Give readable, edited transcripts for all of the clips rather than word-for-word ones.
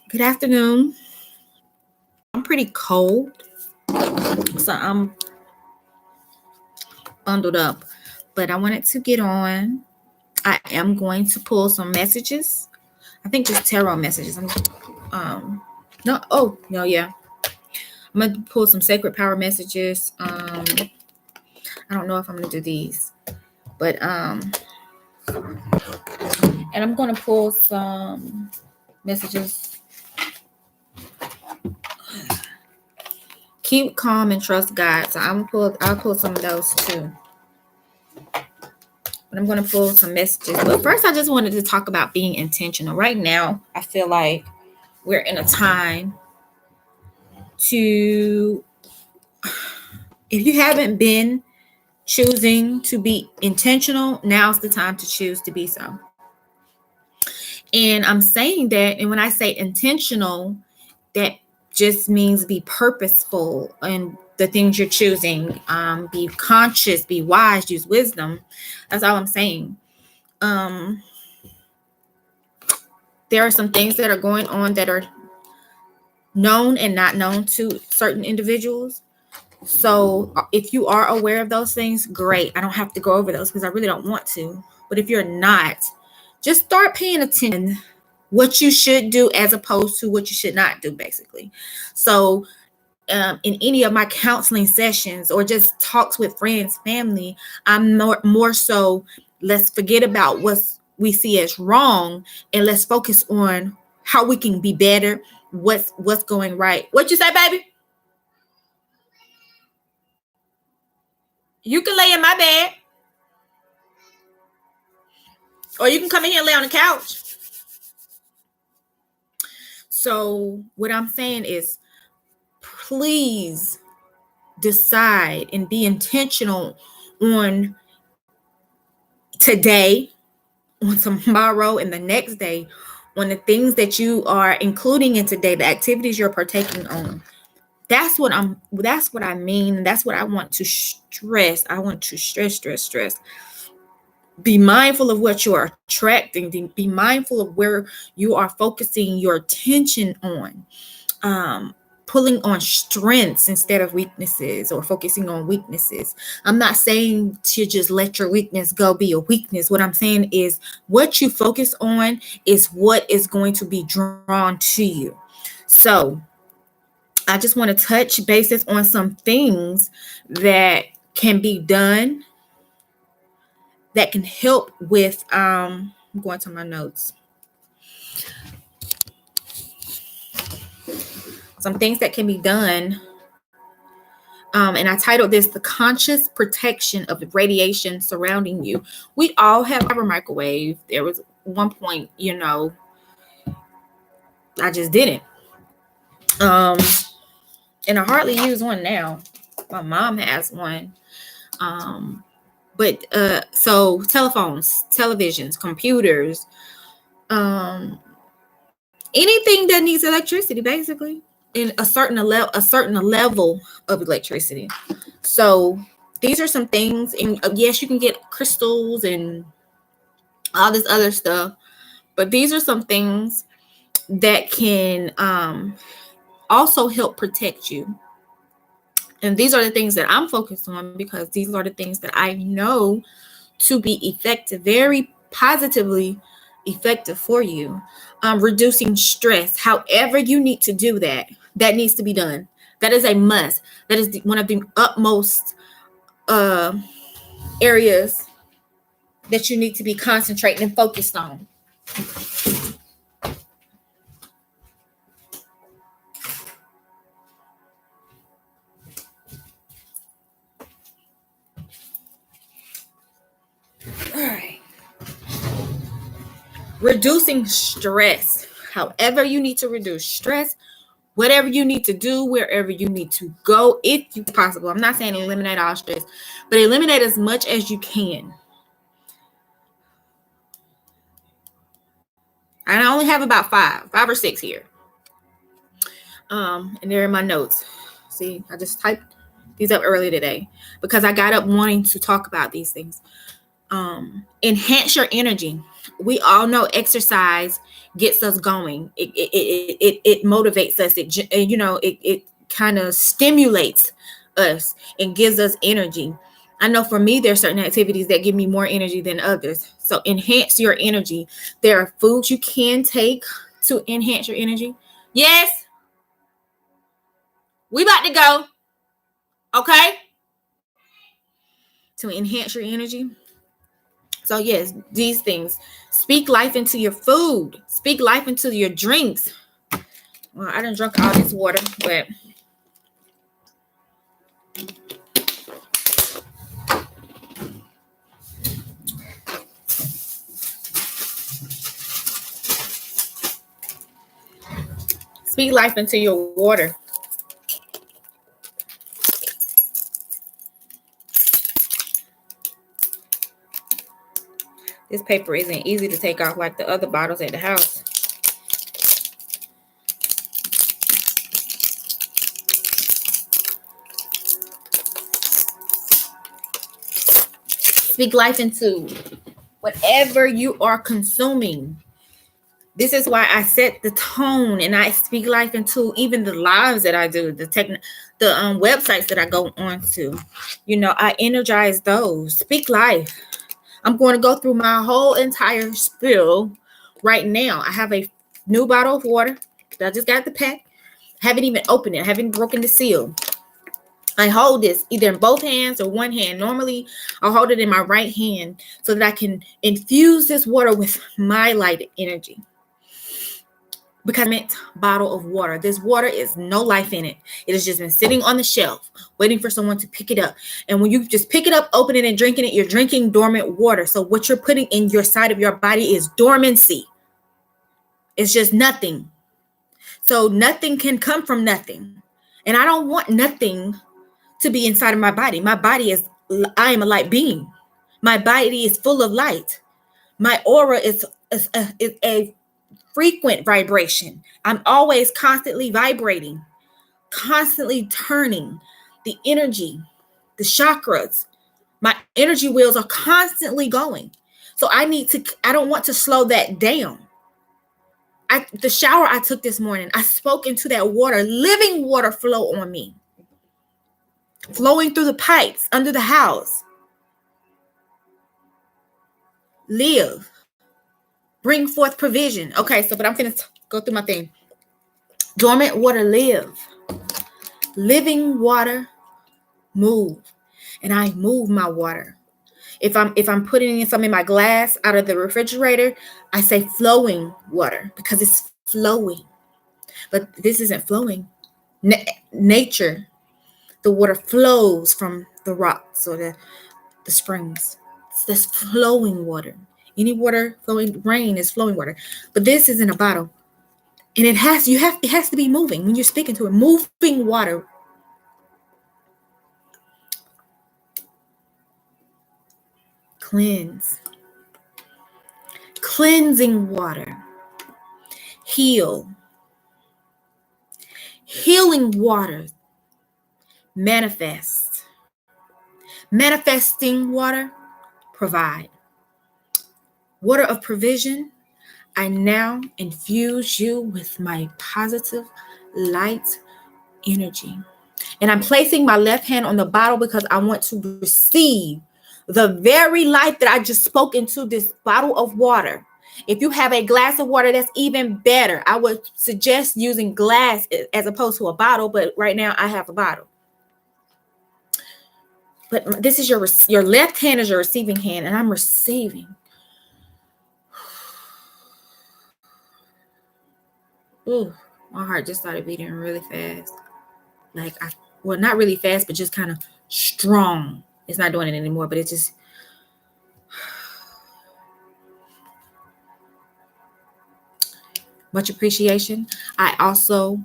Good afternoon. I'm pretty cold, so I'm bundled up, but I wanted to get on. I am going to pull some messages. I think just tarot messages. Yeah. I'm gonna pull some sacred power messages. I don't know if I'm gonna do these, but and I'm gonna pull some messages. Keep calm and trust God. So I'll pull some of those too. But I'm going to pull some messages. But first, I just wanted to talk about being intentional. Right now, I feel like we're in a time to, if you haven't been choosing to be intentional, now's the time to choose to be so. And I'm saying that, and when I say intentional, that just means be purposeful in the things you're choosing. Be conscious, be wise, use wisdom. That's all I'm saying. There are some things that are going on that are known and not known to certain individuals. So if you are aware of those things, great. I don't have to go over those because I really don't want to. But if you're not, just start paying attention what you should do as opposed to what you should not do, basically. So in any of my counseling sessions or just talks with friends, family, I'm more so, let's forget about what we see as wrong and let's focus on how we can be better, what's going right. What you say, baby? You can lay in my bed, or you can come in here and lay on the couch. So what I'm saying is, please decide and be intentional on today, on tomorrow, and the next day, on the things that you are including in today, the activities you're partaking on. That's what I mean. That's what I want to stress. I want to stress. Be mindful of what you are attracting. Be mindful of where you are focusing your attention on. Pulling on strengths instead of weaknesses, or focusing on weaknesses. I'm not saying to just let your weakness go be a weakness. What I'm saying is what you focus on is what is going to be drawn to you. So I just want to touch bases on some things that can be done that can help with, I'm going to my notes. Some things that can be done. And I titled this "The Conscious Protection of the Radiation Surrounding You." We all have a microwave. There was one point, I just didn't. And I hardly use one now. My mom has one. But so telephones, televisions, computers, anything that needs electricity, basically, in a certain level of electricity. So these are some things, and yes, you can get crystals and all this other stuff, but these are some things that can also help protect you. And these are the things that I'm focused on because these are the things that I know to be effective, very positively effective for you. Reducing stress, however you need to do that needs to be done. That is a must. That is one of the utmost areas that you need to be concentrating and focused on. All right. Reducing stress, however you need to reduce stress, whatever you need to do, wherever you need to go, if it's possible. I'm not saying eliminate all stress, but eliminate as much as you can. And I only have about five or six here. And they're in my notes. See, I just typed these up earlier today because I got up wanting to talk about these things. Enhance your energy. We all know exercise gets us going. It motivates us. It kind of stimulates us and gives us energy. I know for me, there's certain activities that give me more energy than others. So enhance your energy. There are foods you can take to enhance your energy. Yes, we about to go. Okay, to enhance your energy. So yes, these things. Speak life into your food. Speak life into your drinks. Well, I done drunk all this water, but speak life into your water. This paper isn't easy to take off like the other bottles at the house. Speak life into whatever you are consuming. This is why I set the tone and I speak life into even the lives that I do, the websites that I go on to. I energize those. Speak life. I'm going to go through my whole entire spill right now. I have a new bottle of water that I just got the pack. Haven't even opened it. Haven't broken the seal. I hold this either in both hands or one hand. Normally, I'll hold it in my right hand so that I can infuse this water with my light energy. Because bottle of water. This water is no life in it. It has just been sitting on the shelf, waiting for someone to pick it up. And when you just pick it up, open it, and drinking it, you're drinking dormant water. So what you're putting in your side of your body is dormancy. It's just nothing. So nothing can come from nothing. And I don't want nothing to be inside of my body. My body I am a light being. My body is full of light. My aura is a frequent vibration. I'm always constantly vibrating, constantly turning the energy, the chakras. My energy wheels are constantly going. So I don't want to slow that down. The shower I took this morning, I spoke into that water, living water flow on me, flowing through the pipes under the house. Live. Bring forth provision. Okay, but I'm going to go through my thing. Dormant water, live. Living water, move. And I move my water. If I'm putting in something in my glass out of the refrigerator, I say flowing water because it's flowing. But this isn't flowing. Nature, the water flows from the rocks or the springs. It's this flowing water. Any water flowing, rain is flowing water. But this is in a bottle. And it has to be moving when you're speaking to it. Moving water. Cleanse. Cleansing water. Heal. Healing water. Manifest. Manifesting water. Provide. Water of provision. I now infuse you with my positive light energy. And I'm placing my left hand on the bottle because I want to receive the very life that I just spoke into this bottle of water. If you have a glass of water, that's even better. I would suggest using glass as opposed to a bottle, but right now I have a bottle. But this is your left hand is your receiving hand, and I'm receiving. Ooh, my heart just started beating really fast. Not really fast, but just kind of strong. It's not doing it anymore, but it's just. Much appreciation. I also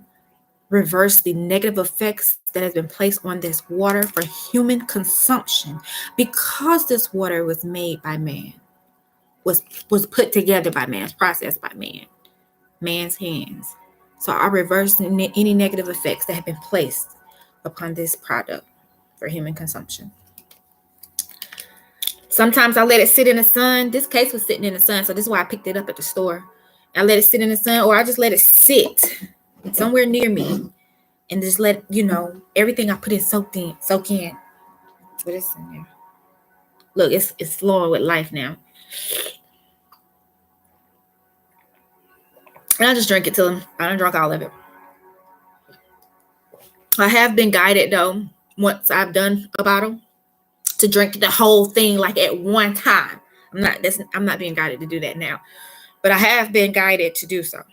reverse the negative effects that has been placed on this water for human consumption because this water was made by man, was put together by man, was processed by man's hands. So I reverse any negative effects that have been placed upon this product for human consumption. Sometimes I let it sit in the sun. This case was sitting in the sun, so this is why I picked it up at the store. I let it sit in the sun, or I just let it sit somewhere near me and just let, everything I put in soak in. What is in there? Look, it's flowing with life now. And I just drink it till I don't drink all of it. I have been guided, though, once I've done a bottle, to drink the whole thing like at one time. I'm not being guided to do that now, but I have been guided to do so.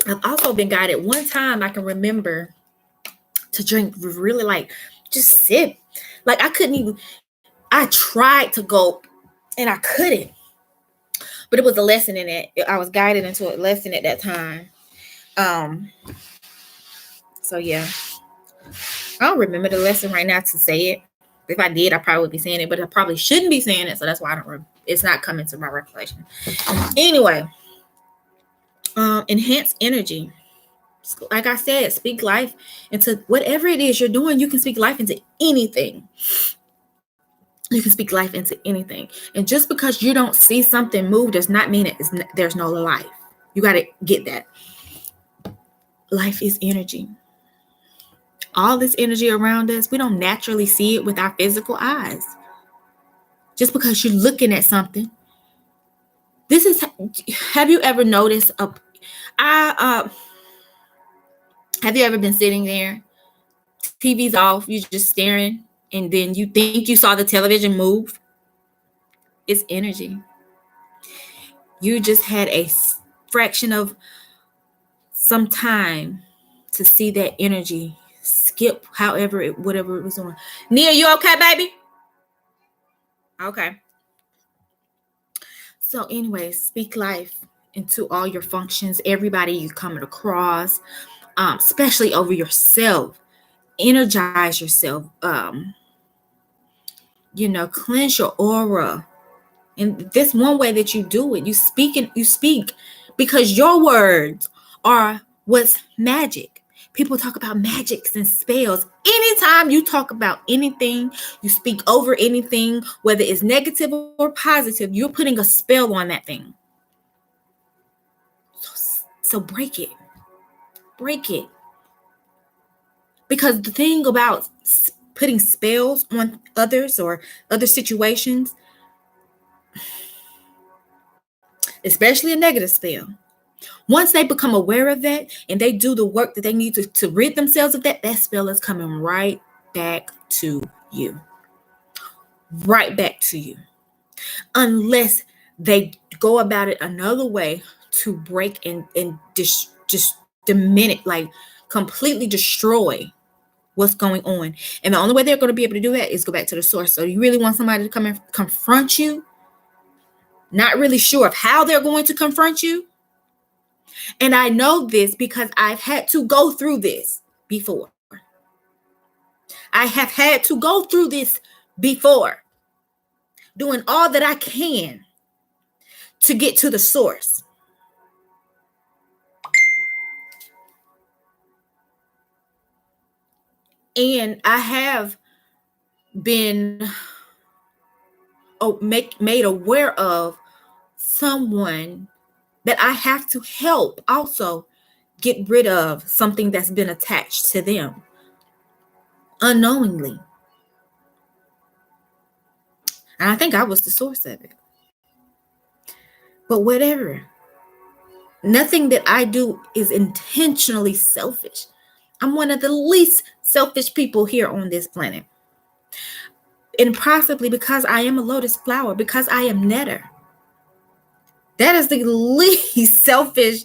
I've also been guided one time I can remember to drink really, like, just sip. Like, I tried to gulp and I couldn't, but it was a lesson in it. I was guided into a lesson at that time. So yeah, I don't remember the lesson right now to say it. If I did, I probably would be saying it, but I probably shouldn't be saying it. So that's why it's not coming to my recollection. Anyway, enhance energy. Like I said, speak life into whatever it is you're doing. You can speak life into anything. You can speak life into anything. And just because you don't see something move does not mean there's no life. You got to get that. Life is energy. All this energy around us, we don't naturally see it with our physical eyes. Just because you're looking at something. Have you ever noticed have you ever been sitting there, TV's off, you're just staring, and then you think you saw the television move? It's energy. You just had a fraction of some time to see that energy skip, whatever it was on. Nia, you okay, baby? Okay. So anyways, speak life into all your functions, everybody you coming across, especially over yourself. Energize yourself. Cleanse your aura. And this one way that you do it, you speak because your words are what's magic. People talk about magics and spells. Anytime you talk about anything, you speak over anything, whether it's negative or positive, you're putting a spell on that thing. So break it. Break it. Because the thing about putting spells on others or other situations, especially a negative spell, once they become aware of that and they do the work that they need to rid themselves of that spell is coming right back to you. Right back to you. Unless they go about it another way to break and just diminish, like completely destroy what's going on. And the only way they're going to be able to do that is go back to the source. So you really want somebody to come and confront you? Not really sure of how they're going to confront you. And I know this because I've had to go through this before. I have had to go through this before. Doing all that I can to get to the source. And I have been made aware of someone that I have to help also get rid of something that's been attached to them unknowingly. And I think I was the source of it. But whatever. Nothing that I do is intentionally selfish. I'm one of the least selfish people here on this planet. And possibly because I am a lotus flower, because I am Netter. That is the least selfish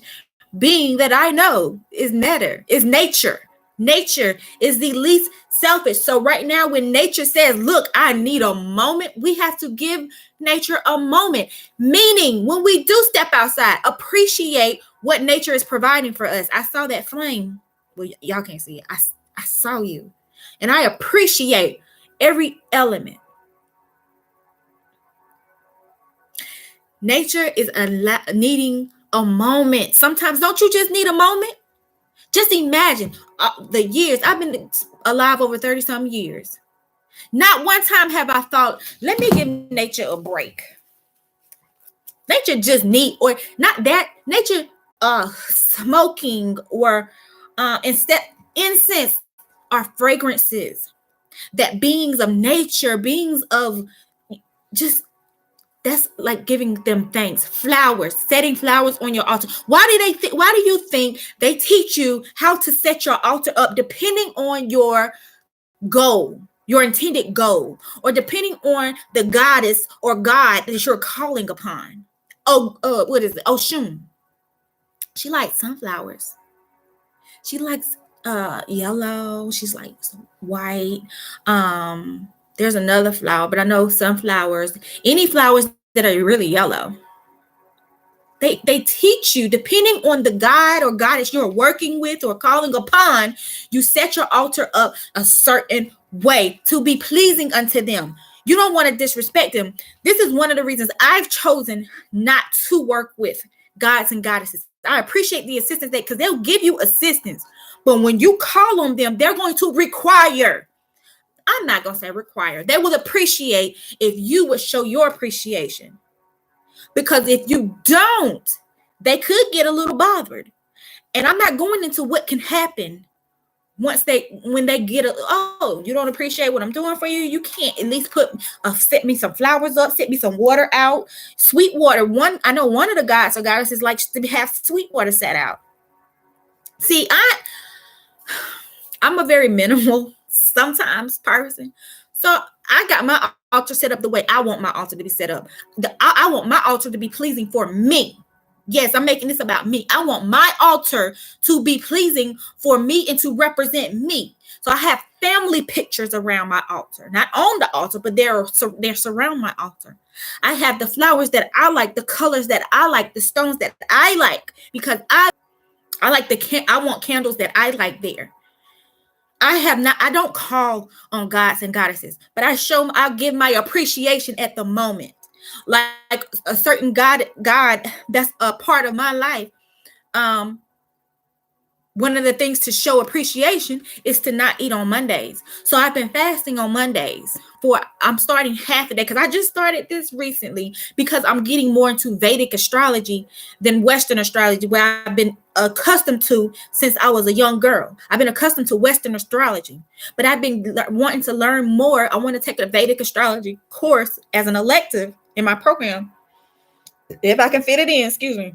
being that I know is Netter, is nature. Nature is the least selfish. So right now when nature says, look, I need a moment, we have to give nature a moment. Meaning when we do step outside, appreciate what nature is providing for us. I saw that flame. Well, y'all can't see it. I saw you. And I appreciate every element. Nature is needing a moment. Sometimes don't you just need a moment? Just imagine the years. I've been alive over 30 some years. Not one time have I thought, let me give nature a break. Nature just need, or not that, nature smoking or instead incense are fragrances that beings of nature, beings of just, that's like giving them thanks. Flowers, setting flowers on your altar. Why do you think they teach you how to set your altar up depending on your goal, your intended goal, or depending on the goddess or god that you're calling upon? Oh, what is it? Oshun. She likes sunflowers. She likes yellow. She's like white. There's another flower, but I know sunflowers, any flowers that are really yellow. They teach you, depending on the god or goddess you're working with or calling upon, you set your altar up a certain way to be pleasing unto them. You don't want to disrespect them. This is one of the reasons I've chosen not to work with gods and goddesses. I appreciate the assistance because they'll give you assistance. But when you call on them, they're going to require. I'm not going to say require. They will appreciate if you would show your appreciation. Because if you don't, they could get a little bothered. And I'm not going into what can happen when they get you don't appreciate what I'm doing for you. You can't at least set me some flowers up, set me some water out, sweet water. I know one of the gods or goddesses likes to have sweet water set out. See, I'm a very minimal sometimes person. So I got my altar set up the way I want my altar to be set up. I want my altar to be pleasing for me. Yes, I'm making this about me. I want my altar to be pleasing for me and to represent me. So I have family pictures around my altar, not on the altar, but they're surround my altar. I have the flowers that I like, the colors that I like, the stones that I like, because I like I want candles that I like there. I don't call on gods and goddesses, but I'll give my appreciation at the moment. Like a certain God that's a part of my life. One of the things to show appreciation is to not eat on Mondays. So I've been fasting on Mondays I'm starting half a day because I just started this recently because I'm getting more into Vedic astrology than Western astrology, where I've been accustomed to since I was a young girl. I've been accustomed to Western astrology, but I've been wanting to learn more. I want to take a Vedic astrology course as an elective in my program, if I can fit it in, excuse me.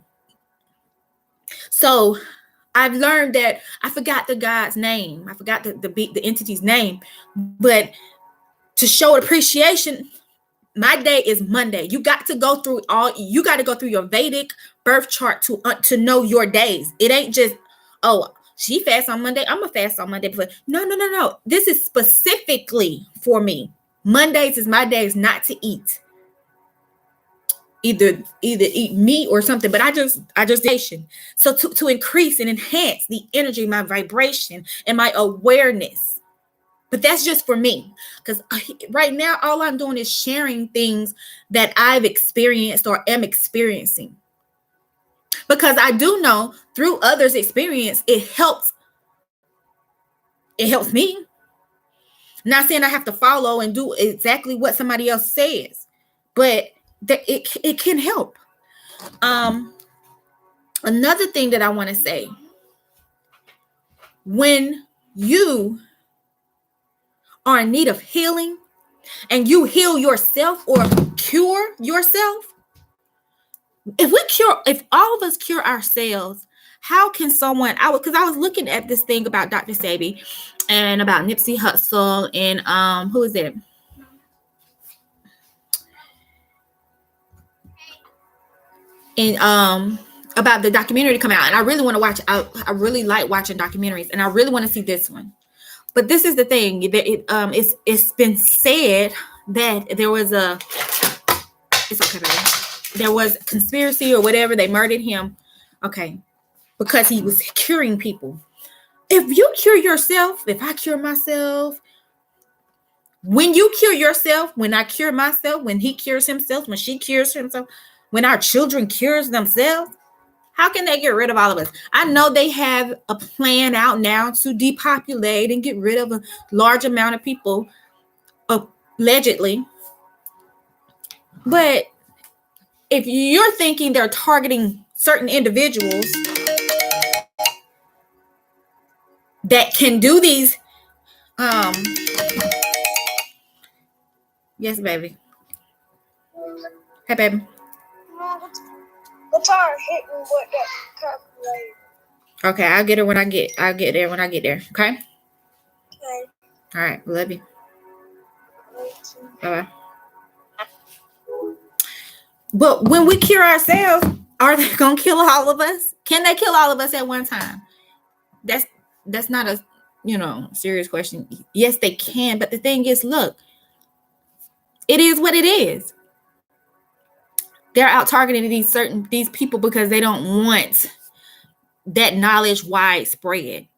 So I've learned that I forgot the god's name. I forgot the entity's name, but to show appreciation, my day is Monday. You got to go through your Vedic birth chart to know your days. It ain't just, she fasts on Monday, I'm gonna fast on Monday. But no. This is specifically for me. Mondays is my days not to eat. Either eat meat or something, but I just so to increase and enhance the energy, my vibration, and my awareness. But that's just for me, because right now all I'm doing is sharing things that I've experienced or am experiencing, because I do know through others' experience it helps me. Not saying I have to follow and do exactly what somebody else says, but that it can help. Another thing that I want to say, when you are in need of healing and you heal yourself or cure yourself, if all of us cure ourselves, how can someone, because I was looking at this thing about Dr. Sebi and about Nipsey Hussle and who is it? And about the documentary to come out, and I really want to watch. I really like watching documentaries, and I really want to see this one. But this is the thing. It's been said that there was there was conspiracy or whatever. They murdered him, because he was curing people. If you cure yourself, if I cure myself, when you cure yourself, when I cure myself, when he cures himself, when she cures himself, when our children cures themselves, How can they get rid of all of us? I know they have a plan out now to depopulate and get rid of a large amount of people, allegedly. But if you're thinking they're targeting certain individuals that can do these, yes, baby. Hey, baby. What's our hitting with that calculator? Okay, I'll get there when I get there. Okay. Okay. All right. Love you. Bye bye. But when we cure ourselves, are they gonna kill all of us? Can they kill all of us at one time? That's not a serious question. Yes, they can. But the thing is, look, it is what it is. They're out targeting these people because they don't want that knowledge widespread.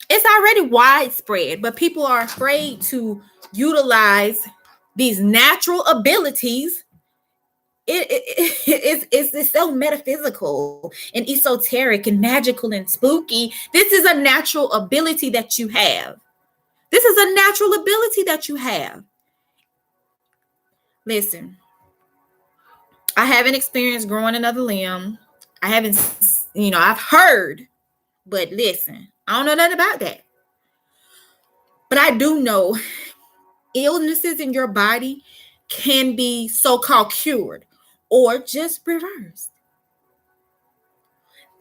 It's already widespread, but people are afraid to utilize these natural abilities. It's so metaphysical and esoteric and magical and spooky. This is a natural ability that you have. This is a natural ability that you have. Listen, I haven't experienced growing another limb. I haven't, I've heard, but listen, I don't know nothing about that. But I do know illnesses in your body can be so-called cured or just reversed.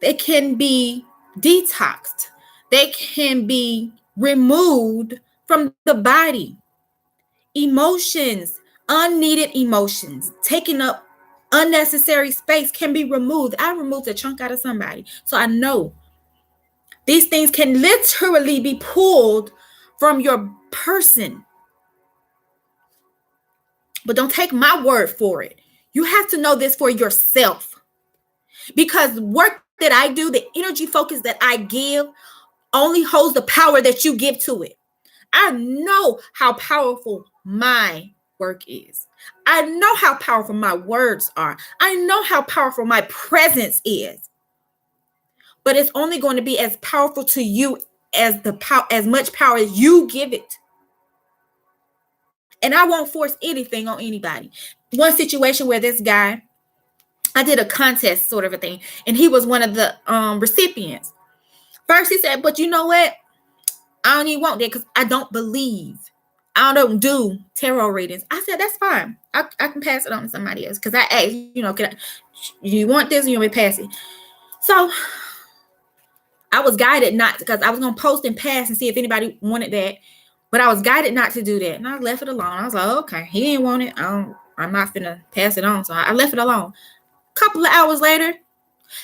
They can be detoxed. They can be removed from the body. Emotions, unneeded emotions, taking up unnecessary space can be removed. I removed a chunk out of somebody. So I know these things can literally be pulled from your person. But don't take my word for it. You have to know this for yourself. Because work that I do, the energy focus that I give, only holds the power that you give to it. I know how powerful my work is. I know how powerful my words are. I know how powerful my presence is. But it's only going to be as powerful to you as much power as you give it. And I won't force anything on anybody. One situation where this guy, I did a contest sort of a thing, and he was one of the recipients. First, he said, but you know what? I don't even want that because I don't believe. I don't do tarot readings. I said, that's fine. I can pass it on to somebody else. Because I asked, you want this or you want me to pass it? So I was guided not, because I was going to post and pass and see if anybody wanted that. But I was guided not to do that. And I left it alone. I was like, okay, he didn't want it. I'm not going to pass it on. So I left it alone. A couple of hours later,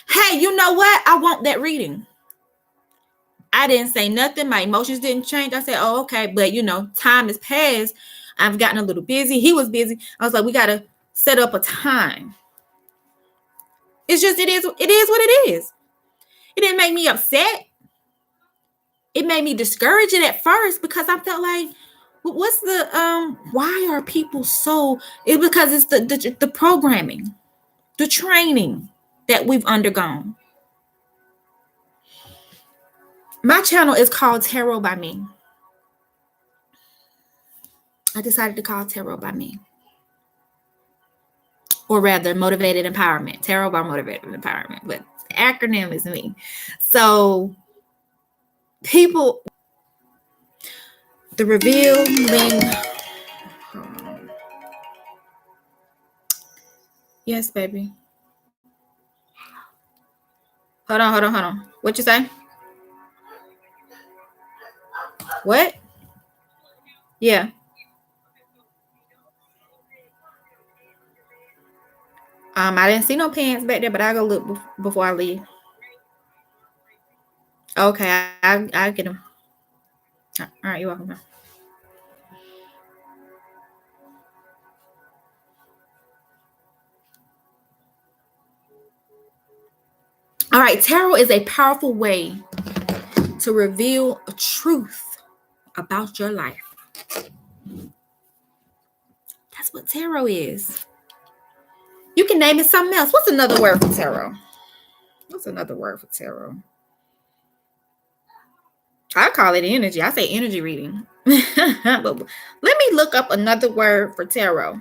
hey, you know what? I want that reading. I didn't say nothing. My emotions didn't change. I said, oh, okay. But, time has passed. I've gotten a little busy. He was busy. I was like, we got to set up a time. It's just, it is what it is. It didn't make me upset. It made me discouraged at first because I felt like, what's the, why are people so, because it's the programming, the training that we've undergone. My channel is called Tarot by Me. I decided to call Tarot by Me. Or rather, Motivated Empowerment. Tarot by Motivated Empowerment. But the acronym is me. So, people, the revealing. Yes, baby. Hold on. What you say? What? Yeah. I didn't see no pants back there, but I'll go look before I leave. Okay, I'll get them. All right, you're welcome. All right, tarot is a powerful way to reveal a truth about your life. That's what tarot is. You can name it something else. What's another word for tarot? What's another word for tarot? I call it energy. I say energy reading. But let me look up another word for tarot.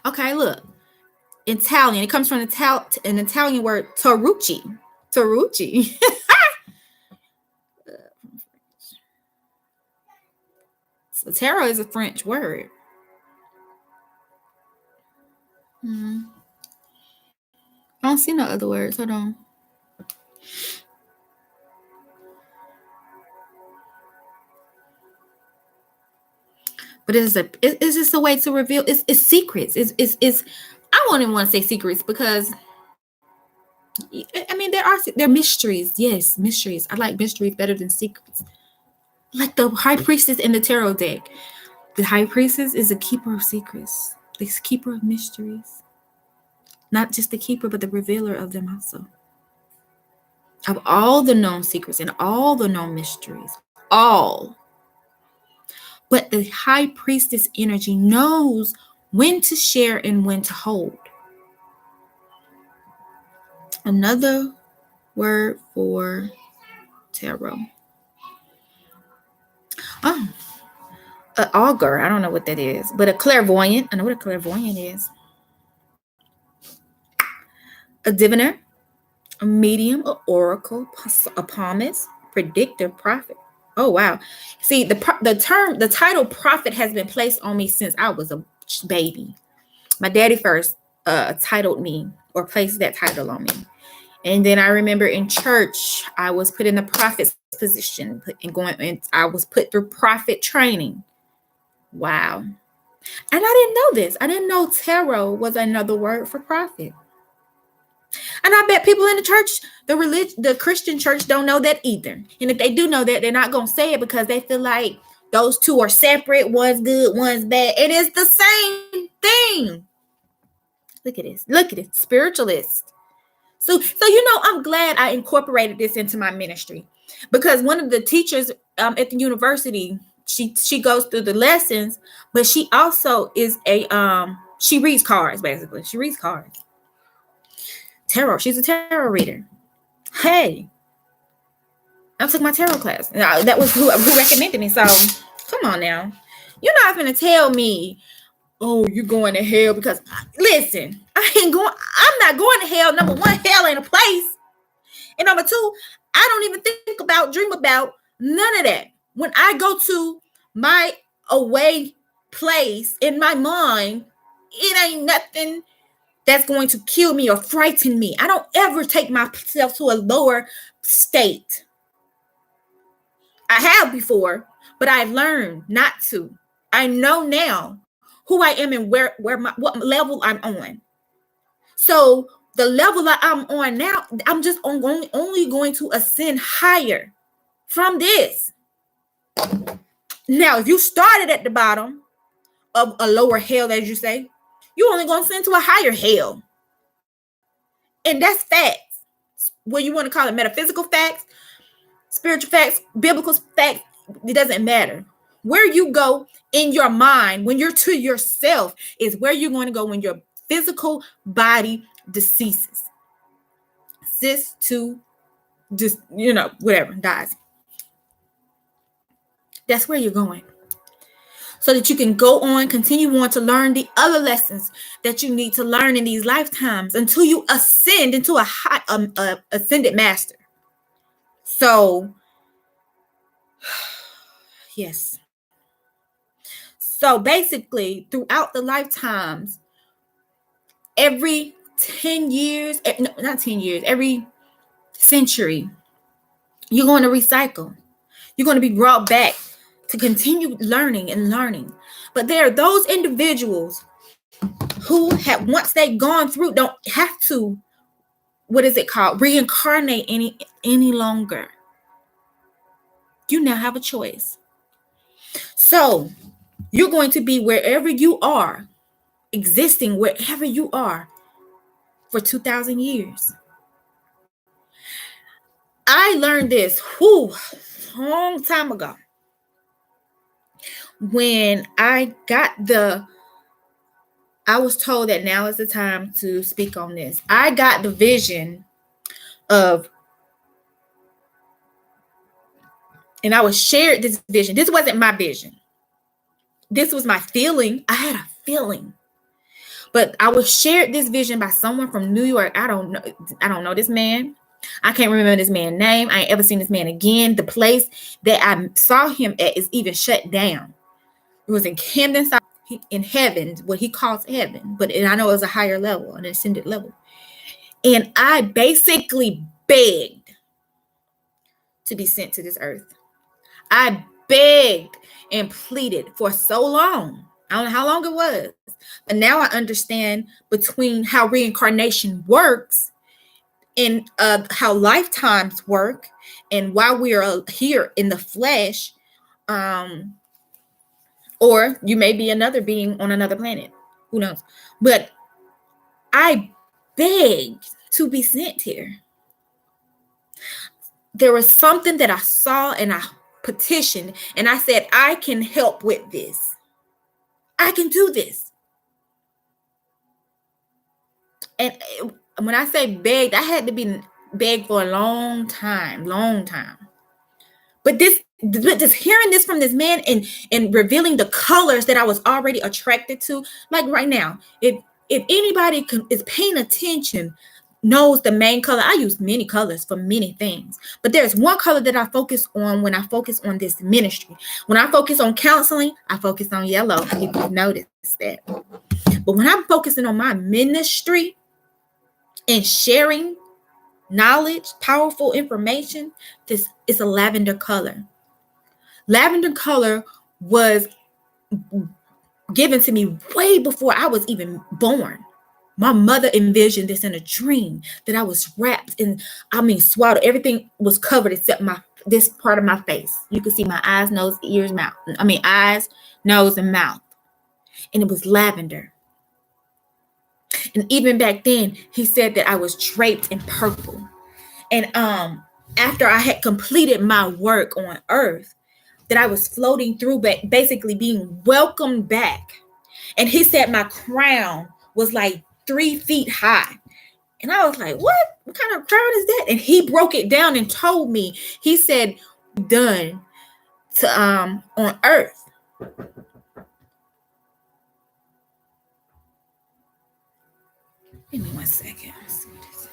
Okay, look. Italian. It comes from an Italian word, tarucci. Tarucci. So tarot is a French word. I don't see no other words. Hold on. But it's just a way to reveal. It's secrets. It's I won't even want to say secrets because I mean they're mysteries. Yes, mysteries. I like mysteries better than secrets. Like the high priestess in the tarot deck. The high priestess is a keeper of secrets. The keeper of mysteries. Not just the keeper, but the revealer of them also. Of all the known secrets and all the known mysteries. All. But the high priestess energy knows when to share and when to hold. Another word for tarot. Oh, an augur. I don't know what that is, but a clairvoyant. I know what a clairvoyant is. A diviner, a medium, a oracle, a palmist, predictor, prophet. Oh wow! See the title prophet has been placed on me since I was a baby. My daddy first titled me or placed that title on me. And then I remember in church, I was put in the prophet's position and I was put through prophet training. Wow. And I didn't know this. I didn't know tarot was another word for prophet. And I bet people in the church, the Christian church don't know that either. And if they do know that, they're not going to say it because they feel like those two are separate. One's good, one's bad. It is the same thing. Look at this. Look at it. Spiritualist. So I'm glad I incorporated this into my ministry because one of the teachers at the university, she goes through the lessons, but she also is she reads cards basically. She reads cards. Tarot. She's a tarot reader. Hey, I took my tarot class. That was who recommended me. So come on now, you're not gonna tell me, oh, you're going to hell because listen, I'm not going to hell. Number one, hell ain't a place. And number two, I don't even dream about none of that. When I go to my away place in my mind, it ain't nothing that's going to kill me or frighten me. I don't ever take myself to a lower state. I have before, but I learned not to. I know now who I am and what level I'm on. So the level that I'm on now, I'm just only going to ascend higher from this. Now, if you started at the bottom of a lower hell, as you say, you're only going to ascend to a higher hell. And that's facts. What you want to call it, metaphysical facts, spiritual facts, biblical facts, it doesn't matter. Where you go in your mind, when you're to yourself, is where you're going to go when your physical body deceases. Whatever, dies. That's where you're going. So that you can go on, continue on to learn the other lessons that you need to learn in these lifetimes until you ascend into a high ascended master. So, yes. So basically, throughout the lifetimes, every 10 years, not 10 years, every century, you're going to recycle. You're going to be brought back to continue learning and learning. But there are those individuals who have, once they've gone through, don't have to, what is it called, reincarnate any longer. You now have a choice. So you're going to be wherever you are, existing wherever you are for 2,000 years. I learned this a long time ago when I got I was told that now is the time to speak on this. I got the vision of, and I was shared this vision. This wasn't my vision. This was my feeling. I had a feeling. But I was shared this vision by someone from New York. I don't know this man. I can't remember this man's name. I ain't ever seen this man again. The place that I saw him at is even shut down. It was in Camden, South, in heaven, what he calls heaven. But I know it was a higher level, an ascended level. And I basically begged to be sent to this earth. I begged and pleaded for so long. I don't know how long it was, but now I understand between how reincarnation works and how lifetimes work and why we are here in the flesh. Or you may be another being on another planet. Who knows? But I begged to be sent here. There was something that I saw and I petitioned and I said, I can help with this. I can do this. And when I say begged, I had to be begged for a long time. But just hearing this from this man and revealing the colors that I was already attracted to, like right now, if anybody is paying attention, knows the main color. I use many colors for many things, but there's one color that I focus on when I focus on this ministry. When I focus on counseling, I focus on yellow. People notice that. But when I'm focusing on my ministry and sharing knowledge, powerful information, this is a lavender color. Lavender color was given to me way before I was even born. My mother envisioned this in a dream that I was wrapped in, swallowed. Everything was covered except this part of my face. You could see my eyes, nose, ears, mouth. Eyes, nose, and mouth. And it was lavender. And even back then, he said that I was draped in purple. And after I had completed my work on earth, that I was floating through, basically being welcomed back. And he said my crown was like 3 feet high. And I was like, what kind of crown is that? And he broke it down and told me, he said, done to on earth. Give me 1 second. Let's see this.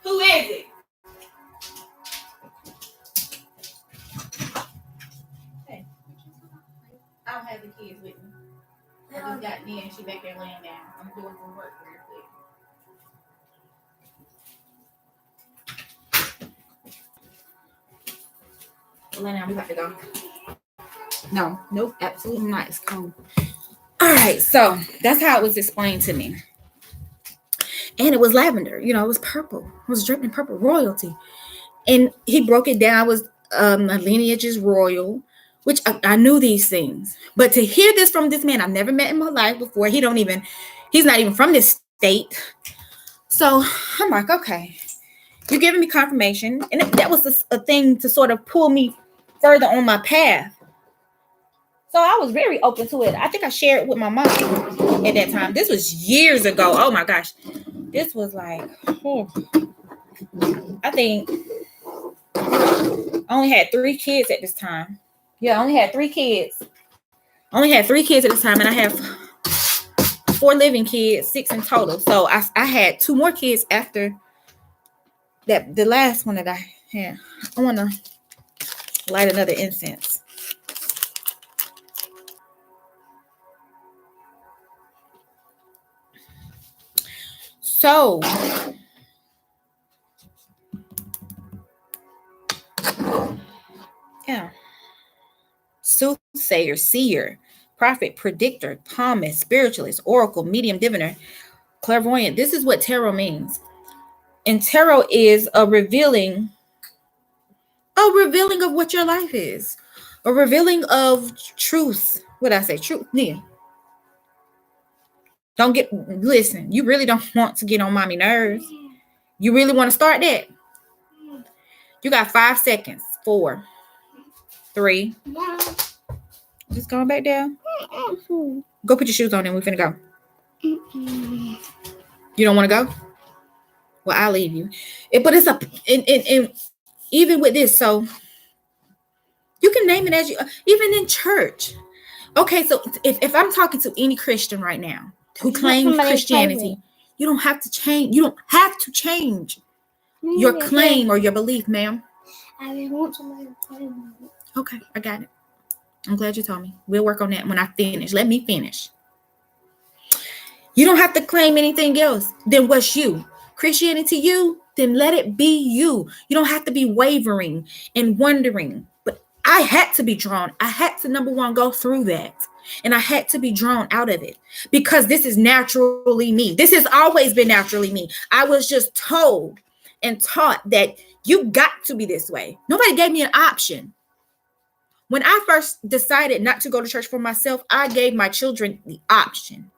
Who is it? Hey, I don't have the kids with me. I just got Nia and she back there laying down. I'm doing some work real quick. Lay down, we have to go. No, nope, absolutely not. It's cold. All right, so that's how it was explained to me. And it was lavender, it was purple. It was dripping purple, royalty. And he broke it down. It was my lineage is royal, which I knew these things. But to hear this from this man I've never met in my life before, he's not even from this state. So I'm like, okay, you're giving me confirmation. And that was a thing to sort of pull me further on my path. So I was very open to it. I think I shared it with my mom at that time. This was years ago. Oh my gosh. This was like, I think I only had 3 kids at this time. Yeah, I only had 3 kids. I only had 3 kids at this time, and I have 4 living kids, 6 in total. So I had 2 more kids after that. The last one that I had. I want to light another incense. So yeah. Soothsayer, seer, prophet, predictor, palmist, spiritualist, oracle, medium, diviner, clairvoyant. This is what tarot means. And tarot is a revealing of what your life is, a revealing of truth, What I say? Truth, Nia. Don't listen. You really don't want to get on mommy nerves. You really want to start that? You got 5 seconds. 4, 3. Just going back down. Go put your shoes on and we're finna go. You don't want to go? Well, I'll leave you. But it's even with this, so you can name it as you, even in church. Okay, so if I'm talking to any Christian right now who claims Christianity, you don't have to change. You don't have to change your claim or your belief, ma'am. I want somebody to play with it. Okay, I got it. I'm glad you told me. We'll work on that when I finish. Let me finish. You don't have to claim anything else than what's you. Christianity, you, then let it be you. You don't have to be wavering and wondering. But I had to be drawn. I had to, number one, go through that. And I had to be drawn out of it because this is naturally me. This has always been naturally me. I was just told and taught that you got to be this way. Nobody gave me an option. When I first decided not to go to church for myself, I gave my children the option.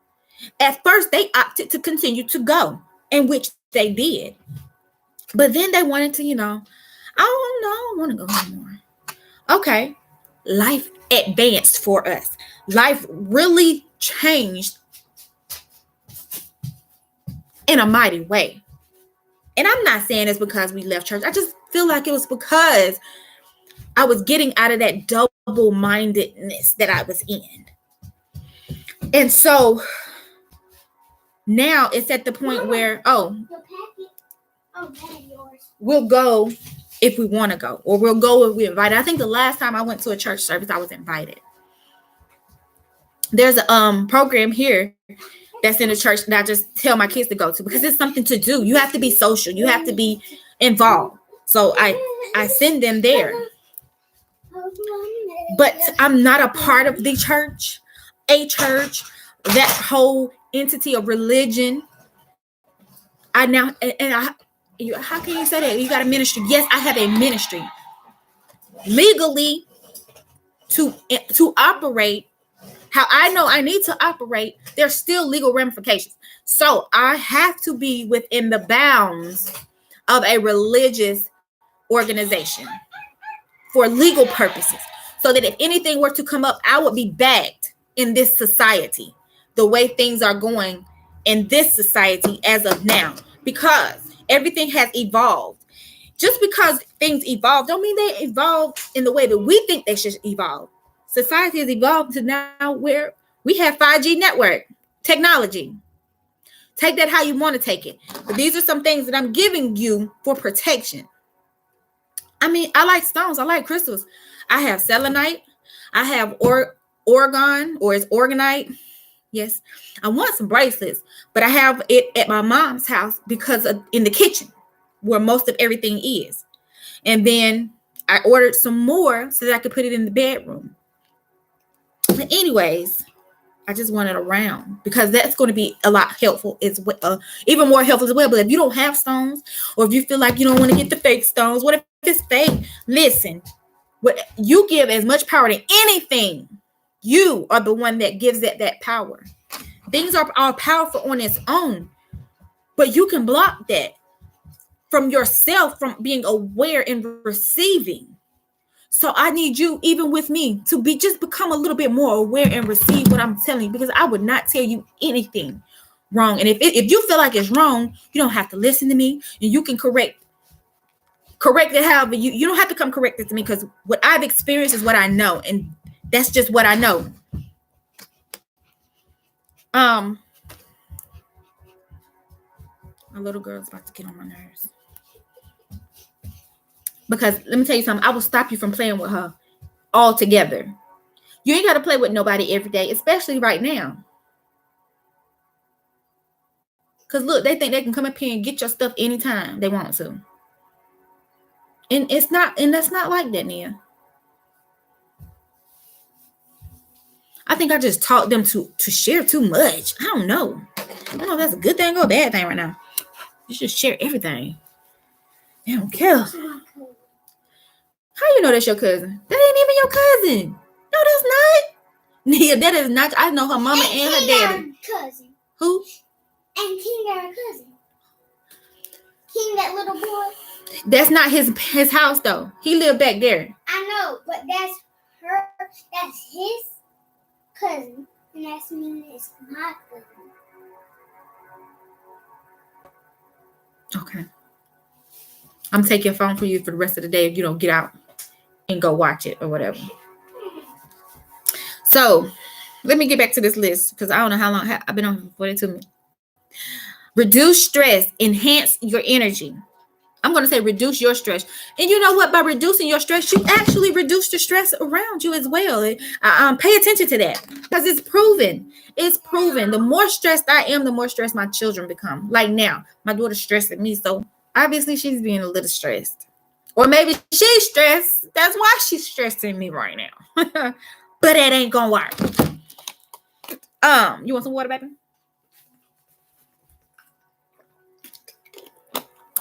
At first, they opted to continue to go, in which they did. But then they wanted to, I don't want to go anymore. Okay. Life advanced for us. Life really changed in a mighty way. And I'm not saying it's because we left church. I just feel like it was because I was getting out of that double-mindedness that I was in. And so now it's at the point where, we'll go if we want to go, or we'll go if we're invited. I think the last time I went to a church service, I was invited. There's a program here that's in the church that I just tell my kids to go to because it's something to do. You have to be social. You have to be involved. So I send them there. But I'm not a part of the church, that whole entity of religion. How can you say that? You got a ministry. Yes, I have a ministry. Legally, to operate how I know I need to operate, there's still legal ramifications. So I have to be within the bounds of a religious organization for legal purposes, so that if anything were to come up, I would be backed in this society, the way things are going in this society as of now, because everything has evolved. Just because things evolve don't mean they evolve in the way that we think they should evolve. Society has evolved to now where we have 5G network technology. Take that how you want to take it. But these are some things that I'm giving you for protection. I mean, I like stones. I like crystals. I have selenite. I have organ, or it's organite. Yes. I want some bracelets, but I have it at my mom's house because in the kitchen where most of everything is. And then I ordered some more so that I could put it in the bedroom. But anyways, I just want it around because that's going to be a lot helpful as well, even more helpful as well. But if you don't have stones, or if you feel like you don't want to get the fake stones, what if it's fake? Listen, what you give as much power to anything, you are the one that gives it that power. Things are powerful on its own, but you can block that from yourself, from being aware and receiving. So I need you, even with me, to become a little bit more aware and receive what I'm telling you, because I would not tell you anything wrong. And if you feel like it's wrong, you don't have to listen to me, and you can correct it however you don't have to come correct it to me, because what I've experienced is what I know, and that's just what I know. My little girl's about to get on my nerves. Because let me tell you something, I will stop you from playing with her altogether. You ain't got to play with nobody every day, especially right now. Because look, they think they can come up here and get your stuff anytime they want to. And that's not like that, Nia. I think I just taught them to share too much. I don't know if that's a good thing or a bad thing right now. You should share everything. They don't care. How you know that's your cousin? That ain't even your cousin. No, that's not. Nia, that is not. I know her mama and her daddy. Cousin. Who? And King got a cousin. King, that little boy. That's not his house though. He lived back there. I know, but that's her. That's his cousin, and that's me. It's my cousin. Okay. I'm gonna take your phone for you for the rest of the day if you don't get out and go watch it or whatever. So let me get back to this list because I don't know how long I've been on for 42 minutes. Reduce stress, enhance your energy. I'm going to say reduce your stress. And you know what? By reducing your stress, you actually reduce the stress around you as well. Pay attention to that because it's proven. It's proven. The more stressed I am, the more stressed my children become. Like now, my daughter's stressing me. So obviously she's being a little stressed. Or maybe she's stressed. That's why she's stressing me right now. But it ain't going to work. You want some water, baby?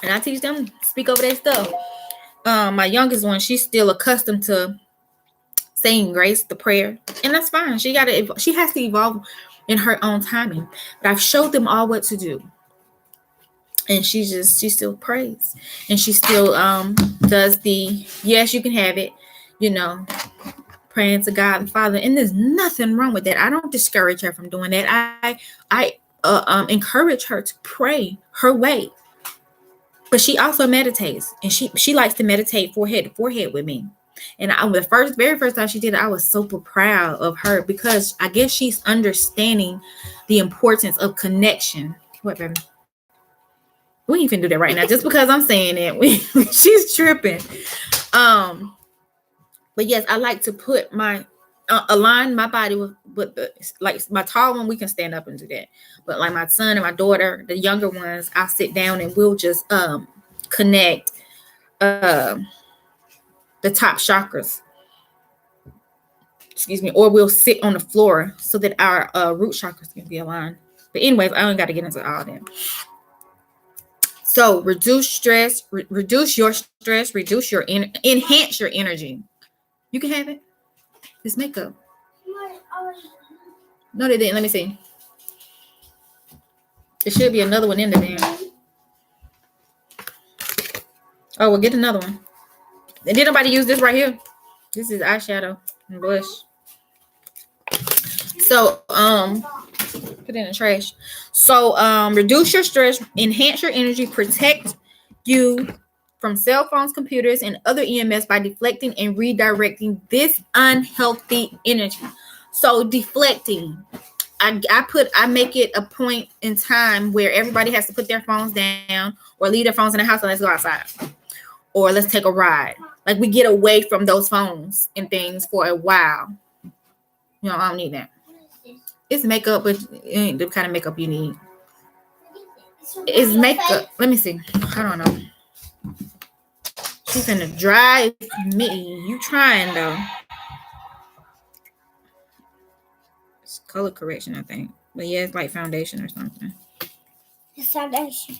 And I teach them speak over their stuff. My youngest one, she's still accustomed to saying grace, the prayer, and that's fine. She has to evolve in her own timing. But I've showed them all what to do, and she still prays, and she still does the yes, you can have it, praying to God the Father, and there's nothing wrong with that. I don't discourage her from doing that. I encourage her to pray her way. But she also meditates, and she likes to meditate forehead to forehead with me. And the very first time she did it, I was super proud of her because I guess she's understanding the importance of connection. What, baby? We ain't finna do that right now just because I'm saying it. She's tripping. But yes, I like to put align my body with the, like my tall one, we can stand up and do that. But like my son and my daughter, the younger ones, I'll sit down and we'll just connect the top chakras. Excuse me, or we'll sit on the floor so that our root chakras can be aligned. But anyways, I don't got to get into all that. So reduce stress, reduce your stress, enhance your energy. You can have it. This makeup. No, they didn't. Let me see. There should be another one in there. Oh, we'll get another one. And did nobody use this right here? This is eyeshadow and blush. So, put it in the trash. So, reduce your stress, enhance your energy, protect you from cell phones, computers, and other EMS by deflecting and redirecting this unhealthy energy. So, deflecting. I make it a point in time where everybody has to put their phones down or leave their phones in the house and let's go outside. Or let's take a ride. Like we get away from those phones and things for a while. I don't need that. It's makeup, but it ain't the kind of makeup you need. It's makeup. Let me see. I don't know. She's gonna drive me. You trying though. It's color correction, I think. But yeah, it's like foundation or something. It's foundation.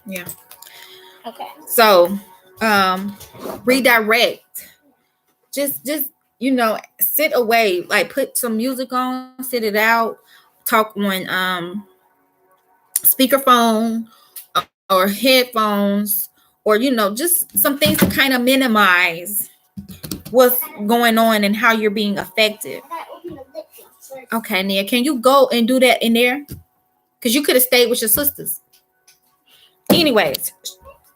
Yeah. Okay. So, redirect. Just sit away. Like put some music on, sit it out, talk on speakerphone or headphones, or just some things to kind of minimize what's going on and how you're being affected. Okay, Nia, can you go and do that in there? Because you could have stayed with your sisters. Anyways,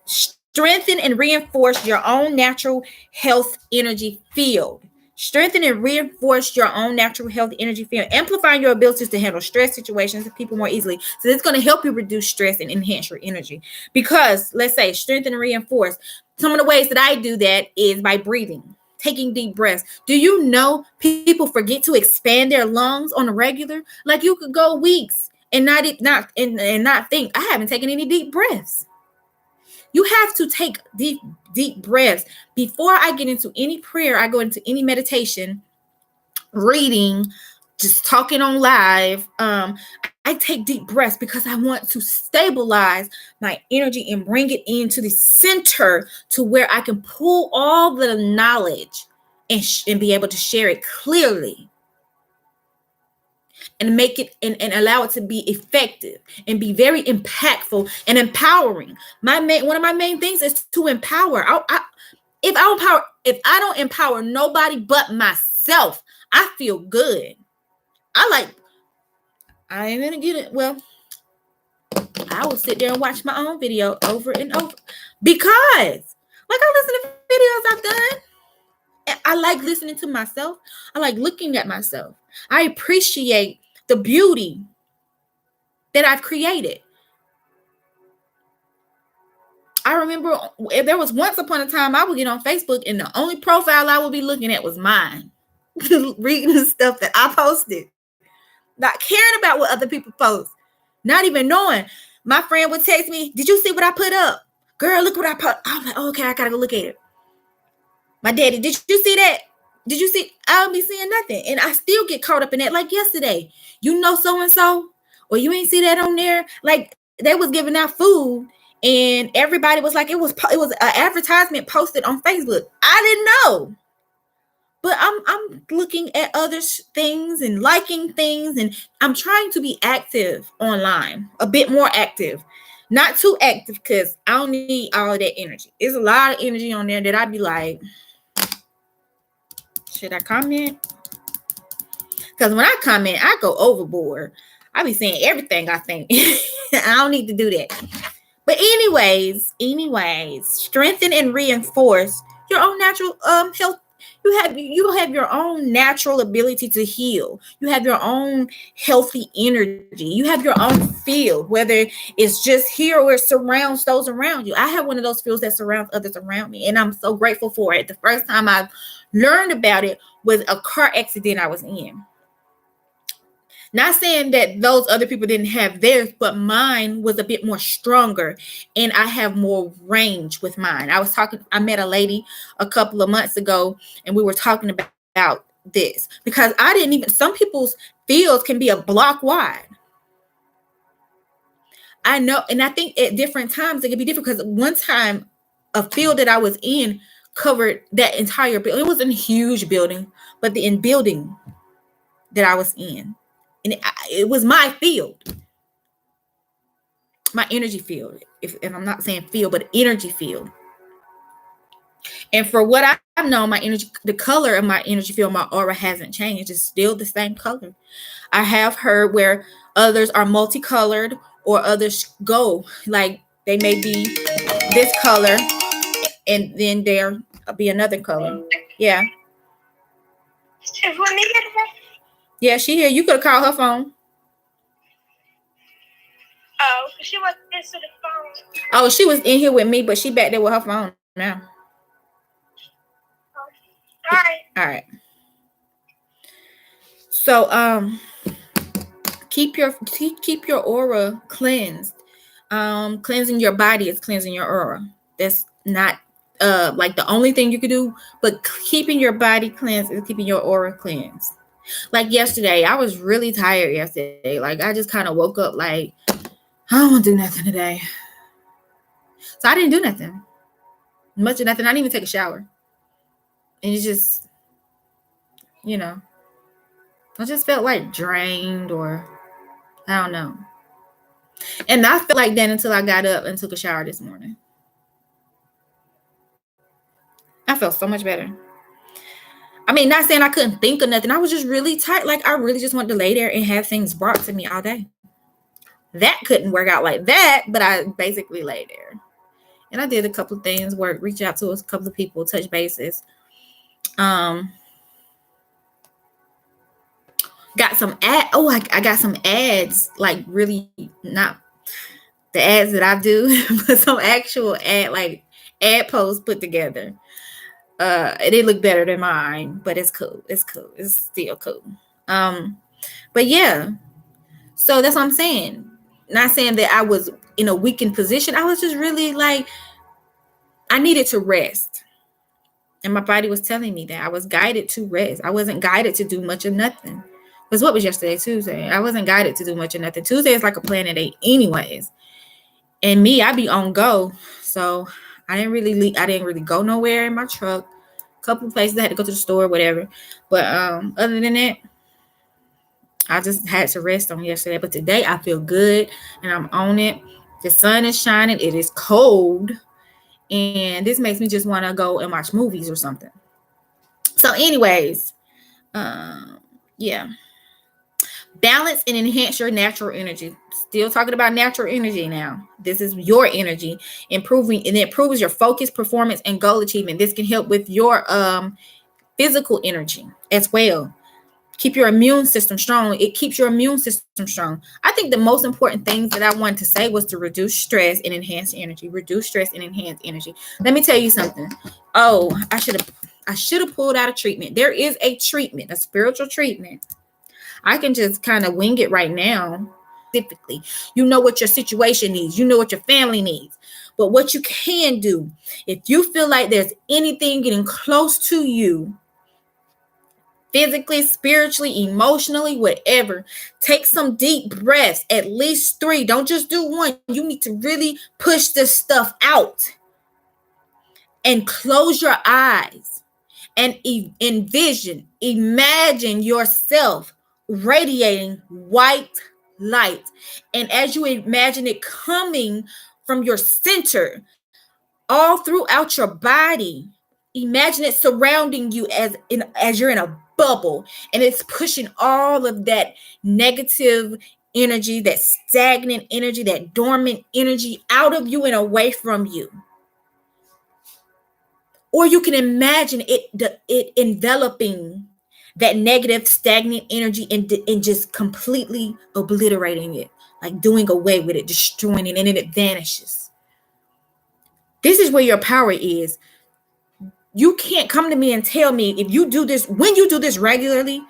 strengthen and reinforce your own natural health energy field. Strengthen and reinforce your own natural health energy field. Amplify your abilities to handle stress situations and people more easily. So it's going to help you reduce stress and enhance your energy. Because let's say strengthen and reinforce. Some of the ways that I do that is by breathing, taking deep breaths. Do you know people forget to expand their lungs on a regular? Like you could go weeks and not think I haven't taken any deep breaths. You have to take deep breaths. Before I get into any prayer, I go into any meditation, reading, just talking on live. I take deep breaths because I want to stabilize my energy and bring it into the center to where I can pull all the knowledge and be able to share it clearly and make it and allow it to be effective and be very impactful and empowering. One of my main things is to empower. If I don't empower nobody but myself, I feel good. I ain't gonna get it. Well, I will sit there and watch my own video over and over because, I listen to videos I've done. And I like listening to myself. I like looking at myself. I appreciate the beauty that I've created. I remember there was once upon a time I would get on Facebook and the only profile I would be looking at was mine. Reading the stuff that I posted. Not caring about what other people post. Not even knowing. My friend would text me, "Did you see what I put up? Girl, look what I put." I'm like, okay, I gotta go look at it. My daddy, "Did you see that? Did you see?" I don't be seeing nothing. And I still get caught up in that. Like yesterday, so-and-so, or you ain't see that on there. Like they was giving out food and everybody was like, it was an advertisement posted on Facebook. I didn't know. But I'm looking at other things and liking things, and I'm trying to be active online, a bit more active, not too active because I don't need all of that energy. There's a lot of energy on there that I'd be like, should I comment? Because when I comment, I go overboard. I be saying everything I think. I don't need to do that. But anyways, strengthen and reinforce your own natural health. You have your own natural ability to heal. You have your own healthy energy. You have your own field, whether it's just here or it surrounds those around you. I have one of those fields that surrounds others around me, and I'm so grateful for it. The first time I learned about it was a car accident I was in. Not saying that those other people didn't have theirs, but mine was a bit more stronger and I have more range with mine. I met a lady a couple of months ago and we were talking about this because some people's fields can be a block wide. I know, and I think at different times it can be different because one time a field that I was in covered that entire building. It was a huge building, but the building that I was in, and it was my field, my energy field. If I'm not saying field, but energy field. And for what I know, my energy, the color of my energy field, my aura hasn't changed. It's still the same color. I have heard where others are multicolored or others go like they may be this color and then there be another color. Yeah. Yeah, she here. You could have called her phone. Oh, she was answer the phone. Oh, she was in here with me, but she back there with her phone now. All right. So keep your aura cleansed. Cleansing your body is cleansing your aura. That's not like the only thing you could do, but keeping your body cleansed is keeping your aura cleansed. Like yesterday, I was really tired yesterday. Like I just kind of woke up like, I don't want to do nothing today. So I didn't do nothing. Much of nothing. I didn't even take a shower. And it's just, I just felt like drained or I don't know. And I felt like that until I got up and took a shower this morning. I felt so much better. I mean, not saying I couldn't think of nothing. I was just really tired. Like I really just wanted to lay there and have things brought to me all day. That couldn't work out like that, but I basically lay there. And I did a couple of things, reach out to a couple of people, touch bases. Got some I got some ads, like really not the ads that I do, but some actual ad posts put together. They look better than mine, but it's cool. It's still cool. But yeah. So that's what I'm saying. Not saying that I was in a weakened position. I was just really like, I needed to rest. And my body was telling me that I was guided to rest. I wasn't guided to do much of nothing. Because what was yesterday? Tuesday. I wasn't guided to do much of nothing. Tuesday is like a planning day anyways. And me, I be on go. So I didn't really go nowhere in my truck. A couple of places I had to go to the store, whatever. But other than that, I just had to rest on yesterday, but today I feel good and I'm on it. The sun is shining. It is cold. And this makes me just want to go and watch movies or something. So, anyways, yeah. Balance and enhance your natural energy. Still talking about natural energy now. This is your energy improving, and it improves your focus, performance, and goal achievement. This can help with your physical energy as well. Keep your immune system strong. It keeps your immune system strong. I think the most important things that I wanted to say was to reduce stress and enhance energy. Reduce stress and enhance energy. Let me tell you something. Oh, I should have pulled out a treatment. There is a treatment, a spiritual treatment. I can just kind of wing it right now. Specifically, you know what your situation needs. You know what your family needs. But what you can do, if you feel like there's anything getting close to you, physically, spiritually, emotionally, whatever, take some deep breaths, at least 3. Don't just do 1. You need to really push this stuff out and close your eyes and imagine yourself radiating white light. And as you imagine it coming from your center all throughout your body, imagine it surrounding you as you're in a bubble, and it's pushing all of that negative energy, that stagnant energy, that dormant energy out of you and away from you. Or you can imagine it enveloping that negative stagnant energy and just completely obliterating it, like doing away with it, destroying it, and then it vanishes. This is where your power is. You can't come to me and tell me if you do this, when you do this regularly,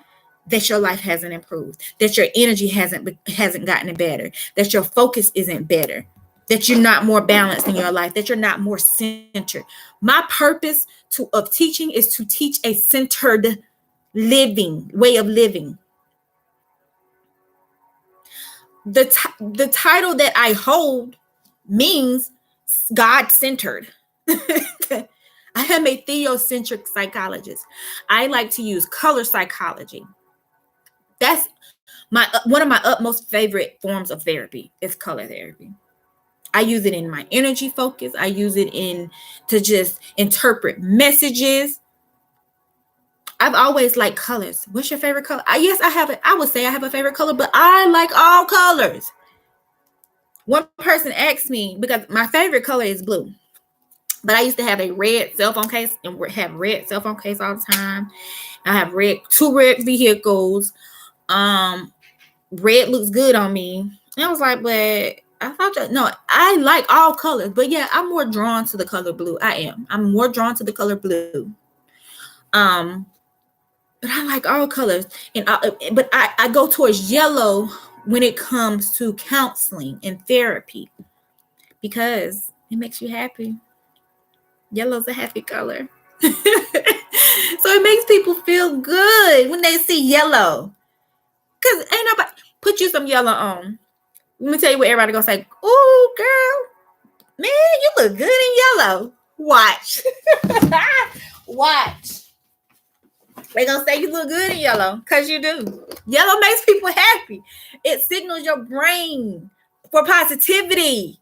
that your life hasn't improved, that your energy hasn't gotten better, that your focus isn't better, that you're not more balanced in your life, that you're not more centered. My purpose of teaching is to teach a centered way of living. The title that I hold means God-centered. I am a theocentric psychologist. I like to use color psychology. That's one of my utmost favorite forms of therapy is color therapy. I use it in my energy focus. I use it to just interpret messages. I've always liked colors. What's your favorite color? Yes, I would say I have a favorite color, but I like all colors. One person asked me, because my favorite color is blue, but I used to have a red cell phone case and have red cell phone case all the time. I have two red vehicles. Red looks good on me. And I was like, but I like all colors, but yeah, I'm more drawn to the color blue. I'm more drawn to the color blue. But I like all colors, but I go towards yellow when it comes to counseling and therapy because it makes you happy. Yellow's a happy color. So it makes people feel good when they see yellow. Because ain't nobody put you some yellow on. Let me tell you what everybody gonna say. Oh, girl, man, you look good in yellow. Watch. Watch. They gonna say you look good in yellow because you do. Yellow makes people happy. It signals your brain for positivity.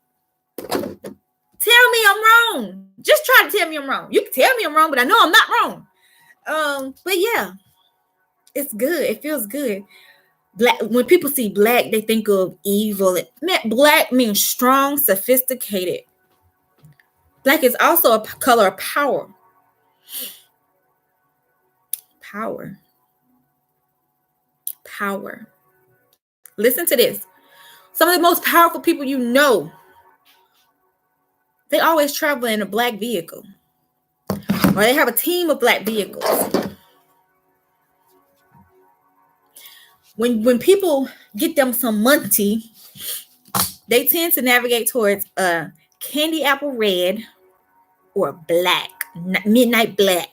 Tell me I'm wrong. Just try to tell me I'm wrong. You can tell me I'm wrong, but I know I'm not wrong. But yeah, it's good. It feels good. Black. When people see black, they think of evil. Black means strong, sophisticated. Black is also a color of power. Power. Listen to this. Some of the most powerful people you know, they always travel in a black vehicle. Or they have a team of black vehicles. When people get them some money, they tend to navigate towards a candy apple red or black, midnight black.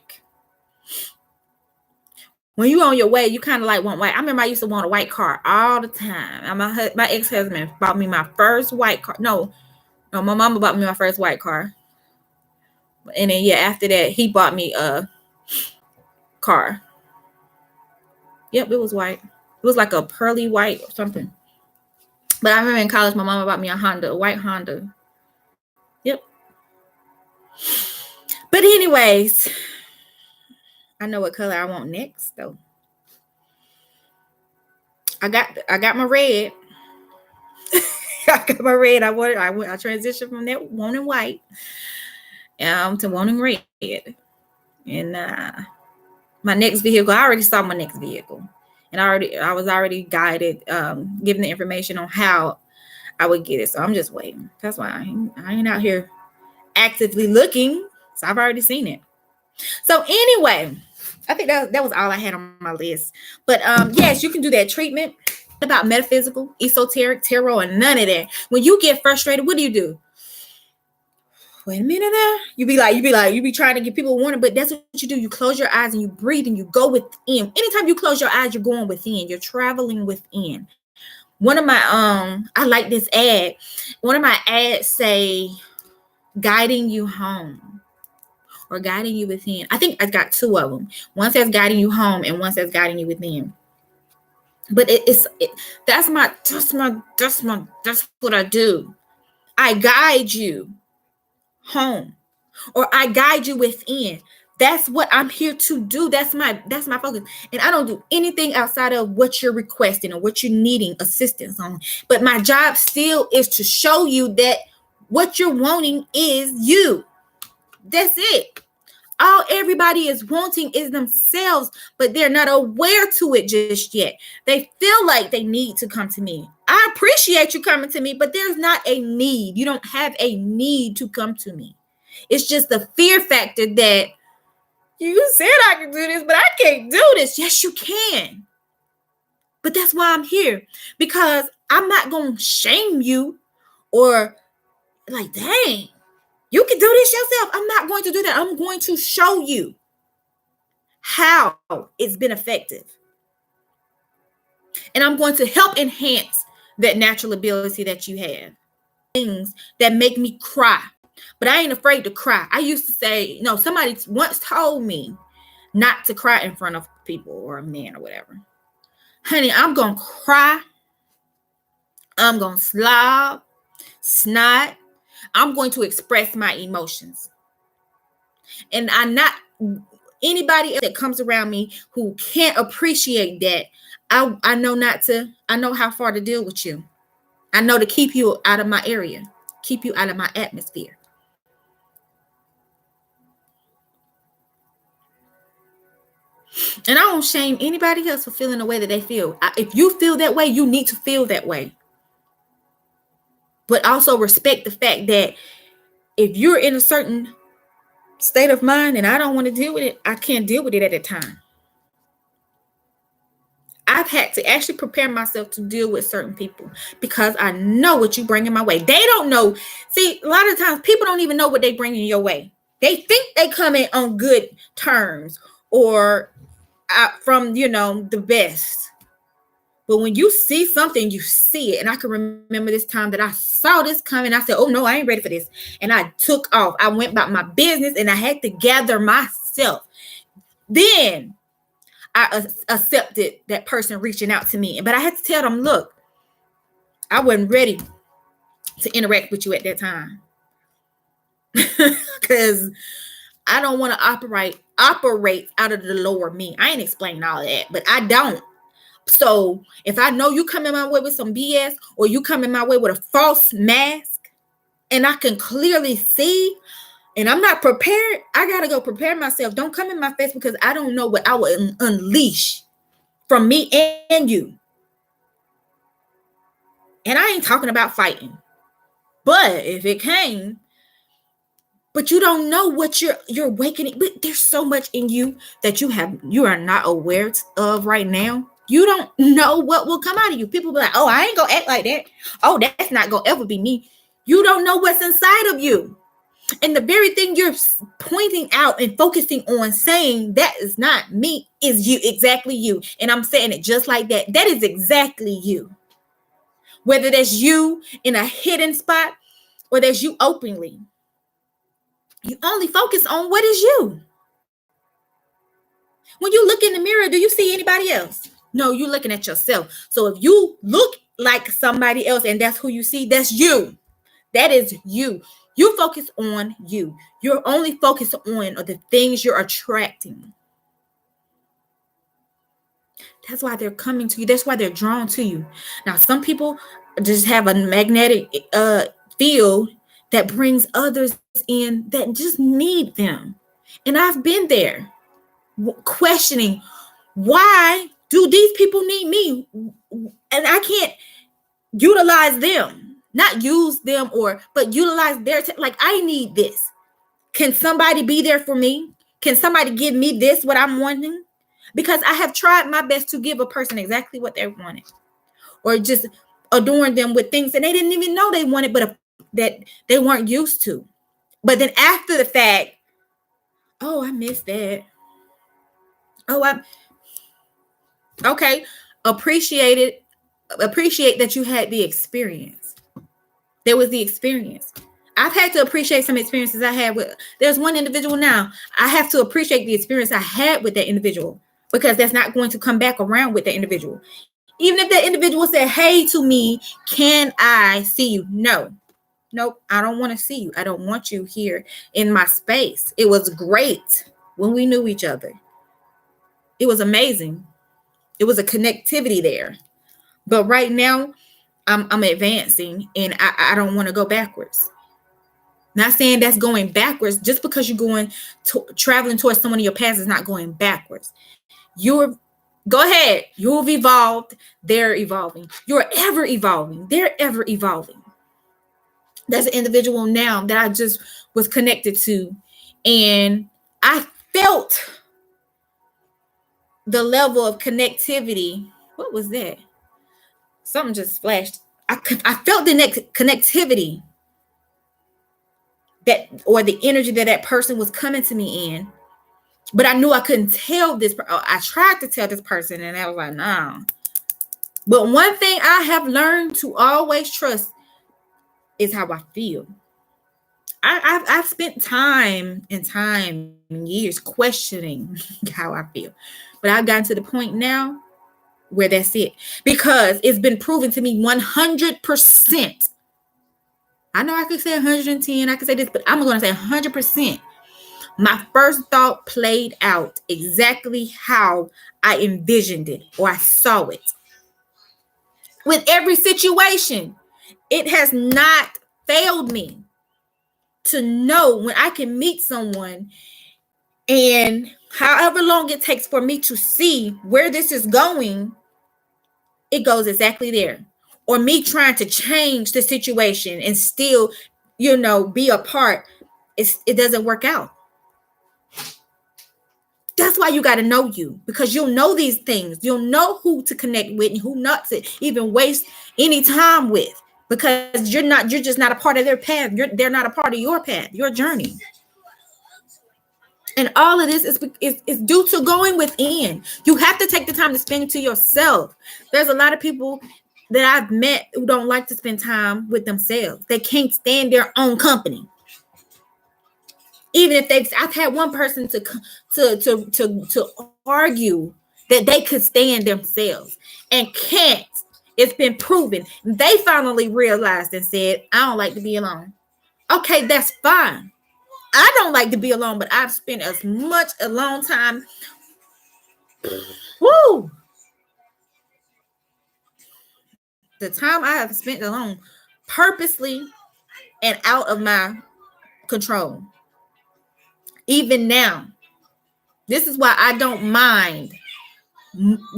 When you on your way, you kind of like want white. I remember I used to want a white car all the time. And my ex-husband bought me my first white car. No, my mama bought me my first white car. And then, yeah, after that, he bought me a car. Yep, it was white. It was like a pearly white or something. But I remember in college, my mama bought me a white Honda. Yep. But anyways, I know what color I want next though. I got my red. I got my red. I transitioned from that wanting white to wanting red. And my next vehicle, I already saw my next vehicle. And I was already guided, given the information on how I would get it. So I'm just waiting. That's why I ain't out here actively looking. So I've already seen it. So anyway, I think that was all I had on my list. But yes, you can do that treatment. About metaphysical, esoteric, tarot, and none of that. When you get frustrated, what do? Wait a minute there. You be trying to give people a warning, but that's what you do. You close your eyes and you breathe and you go within. Anytime you close your eyes, you're going within. You're traveling within. One of my I like this ad. One of my ads say guiding you home or guiding you within. I think I got two of them. One says guiding you home and one says guiding you within. But that's what I do. I guide you home or I guide you within. That's what I'm here to do. That's my focus. And I don't do anything outside of what you're requesting or what you're needing assistance on. But my job still is to show you that what you're wanting is you. That's it. All everybody is wanting is themselves, but they're not aware to it just yet. They feel like they need to come to me. I appreciate you coming to me, but there's not a need. You don't have a need to come to me. It's just the fear factor that you said I can do this, but I can't do this. Yes, you can. But that's why I'm here, because I'm not going to shame you or like, dang, you can do this yourself. I'm not going to do that. I'm going to show you how it's been effective. And I'm going to help enhance that natural ability that you have. Things that make me cry. But I ain't afraid to cry. I used to say, no, somebody once told me not to cry in front of people or a man or whatever. Honey, I'm going to cry. I'm going to slob, snot. I'm going to express my emotions. And I'm not anybody else that comes around me who can't appreciate that. I know how far to deal with you. I know to keep you out of my area, keep you out of my atmosphere. And I don't shame anybody else for feeling the way that they feel. If you feel that way, you need to feel that way. But also respect the fact that if you're in a certain state of mind and I don't want to deal with it, I can't deal with it at the time. I've had to actually prepare myself to deal with certain people because I know what you bring in my way. They don't know. See, a lot of times people don't even know what they bring in your way. They think they come in on good terms or from, the best. But when you see something, you see it. And I can remember this time that I saw this coming. I said, oh, no, I ain't ready for this. And I took off. I went about my business and I had to gather myself. Then I accepted that person reaching out to me. But I had to tell them, look, I wasn't ready to interact with you at that time. Because I don't want to operate out of the lower me. I ain't explaining all of that, but I don't. So if I know you coming my way with some BS or you coming my way with a false mask and I can clearly see and I'm not prepared, I got to go prepare myself. Don't come in my face because I don't know what I will unleash from me and you. And I ain't talking about fighting. But if it came, but you don't know what you're awakening. But there's so much in you that you are not aware of right now. You don't know what will come out of you. People be like, oh, I ain't gonna act like that. Oh, that's not gonna ever be me. You don't know what's inside of you. And the very thing you're pointing out and focusing on saying that is not me is you, exactly you. And I'm saying it just like that. That is exactly you. Whether that's you in a hidden spot or that's you openly. You only focus on what is you. When you look in the mirror, do you see anybody else? No, you're looking at yourself. So if you look like somebody else and that's who you see, that's you. That is you. You focus on you. You're only focused on the things you're attracting. That's why they're coming to you. That's why they're drawn to you. Now, some people just have a magnetic field that brings others in that just need them. And I've been there questioning, why do these people need me? And I can't utilize them, not use them, but utilize their like, I need this. Can somebody be there for me? Can somebody give me this, what I'm wanting? Because I have tried my best to give a person exactly what they wanted, or just adorn them with things that they didn't even know they wanted, but that they weren't used to. But then after the fact, oh, I missed that. Oh, I okay. Appreciate it. Appreciate that you had the experience. There was the experience. I've had to appreciate some experiences I had with. There's one individual now. I have to appreciate the experience I had with that individual, because that's not going to come back around with that individual. Even if that individual said, "Hey, to me, can I see you?" No, nope, I don't want to see you. I don't want you here in my space. It was great when we knew each other. It was amazing. It was a connectivity there. But right now, I'm advancing, and I don't want to go backwards. Not saying that's going backwards. Just because you're going to traveling towards someone in your past is not going backwards. You're go ahead. You've evolved. They're evolving. You're ever evolving. They're ever evolving. There's an individual now that I just was connected to, and I felt the level of connectivity. What was that? Something just flashed. I felt the next connectivity that, or the energy that person was coming to me in, but I knew I couldn't tell this. I tried to tell this person, and I was like, nah. But one thing I have learned to always trust is how I feel. I've spent time and years questioning how I feel, but I've gotten to the point now where that's it, because it's been proven to me 100%. I know I could say 110, I could say this, but I'm going to say 100%. My first thought played out exactly how I envisioned it, or I saw it. With every situation, it has not failed me to know when I can meet someone, and however long it takes for me to see where this is going, it goes exactly there. Or me trying to change the situation and still, be a part, it doesn't work out. That's why you got to know you, because you'll know these things. You'll know who to connect with and who not to even waste any time with, because you're just not a part of their path. They're not a part of your path, your journey. And all of this is due to going within. You have to take the time to spend to yourself. There's a lot of people that I've met who don't like to spend time with themselves. They can't stand their own company. Even if I've had one person to argue that they could stand themselves and can't. It's been proven. They finally realized and said, I don't like to be alone. Okay, that's fine. I don't like to be alone, but I've spent as much a long time. Woo! The time I have spent alone, purposely and out of my control. Even now, this is why I don't mind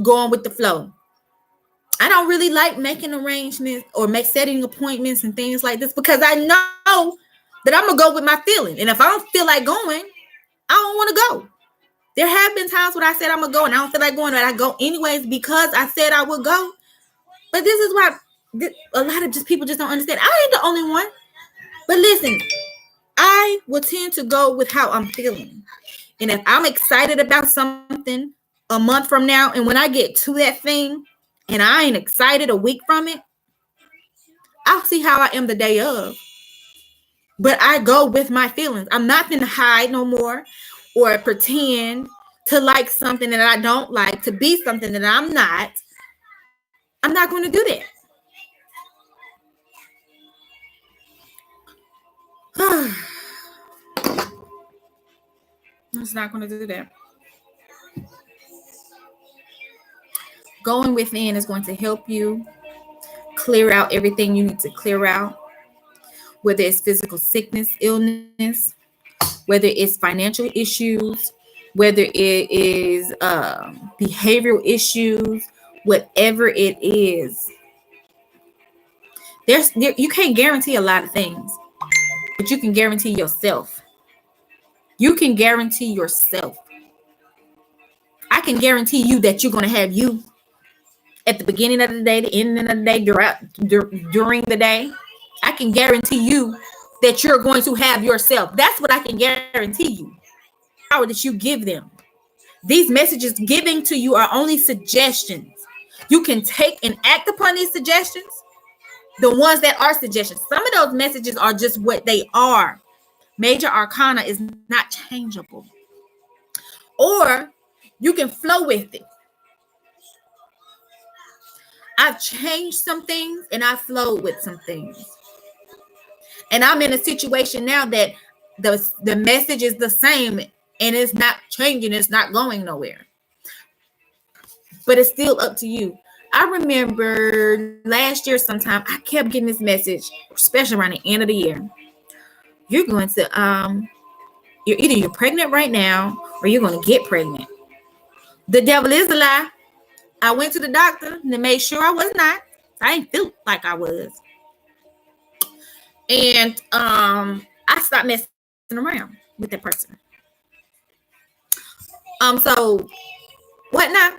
going with the flow. I don't really like making arrangements or setting appointments and things like this, because I know that I'm gonna go with my feeling. And if I don't feel like going, I don't want to go. There have been times when I said I'm gonna go and I don't feel like going, but I go anyways because I said I would go. But this is why a lot of people just don't understand. I ain't the only one. But listen, I will tend to go with how I'm feeling. And if I'm excited about something a month from now, and when I get to that thing and I ain't excited a week from it, I'll see how I am the day of. But I go with my feelings. I'm not going to hide no more or pretend to like something that I don't like, to be something that I'm not going to do that. I'm just not going to do that. Going within is going to help you clear out everything you need to clear out, whether it's physical sickness, illness, whether it's financial issues, whether it is behavioral issues, whatever it is. You can't guarantee a lot of things, but you can guarantee yourself. You can guarantee yourself. I can guarantee you that you're going to have you at the beginning of the day, the ending of the day, during the day. I can guarantee you that you're going to have yourself. That's what I can guarantee you. Power that you give them. These messages giving to you are only suggestions. You can take and act upon these suggestions. The ones that are suggestions. Some of those messages are just what they are. Major arcana is not changeable. Or you can flow with it. I've changed some things and I flowed with some things. And I'm in a situation now that the message is the same and it's not changing. It's not going nowhere. But it's still up to you. I remember last year sometime I kept getting this message, especially around the end of the year. You're going to you're pregnant right now or you're going to get pregnant. The devil is a lie. I went to the doctor and they made sure I was not. I didn't feel like I was. And I stopped messing around with that person. So what now?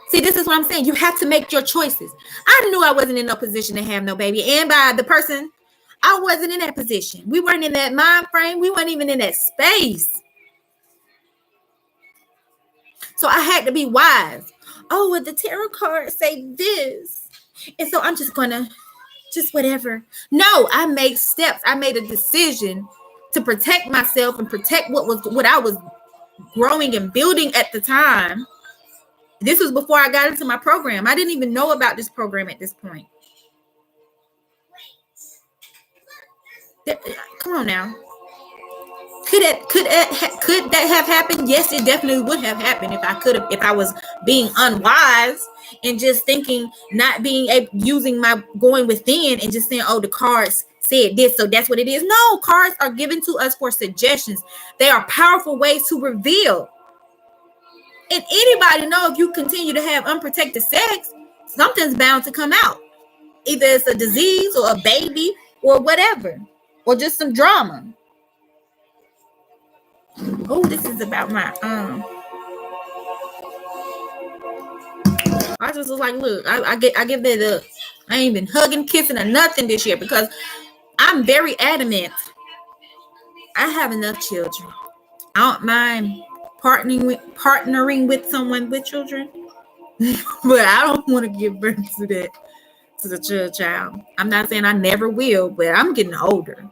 See, this is what I'm saying. You have to make your choices. I knew I wasn't in no position to have no baby. And by the person, I wasn't in that position. We weren't in that mind frame. We weren't even in that space. So I had to be wise. Oh, well, the tarot cards say this. And so I'm just going to, just whatever. No, I made steps. I made a decision to protect myself and protect what I was growing and building at the time. This was before I got into my program. I didn't even know about this program at this point. Come on now. Could that have happened? Yes, it definitely would have happened if I was being unwise and just thinking, not being using my going within and just saying, oh, the cards said this, so that's what it is. No, cards are given to us for suggestions. They are powerful ways to reveal. And anybody know if you continue to have unprotected sex, something's bound to come out. Either it's a disease or a baby or whatever, or just some drama. Oh, this is about my I just was like, look, I give that up. I ain't been hugging, kissing, or nothing this year because I'm very adamant. I have enough children. I don't mind partnering with someone with children, but I don't want to give birth to the child. I'm not saying I never will, but I'm getting older.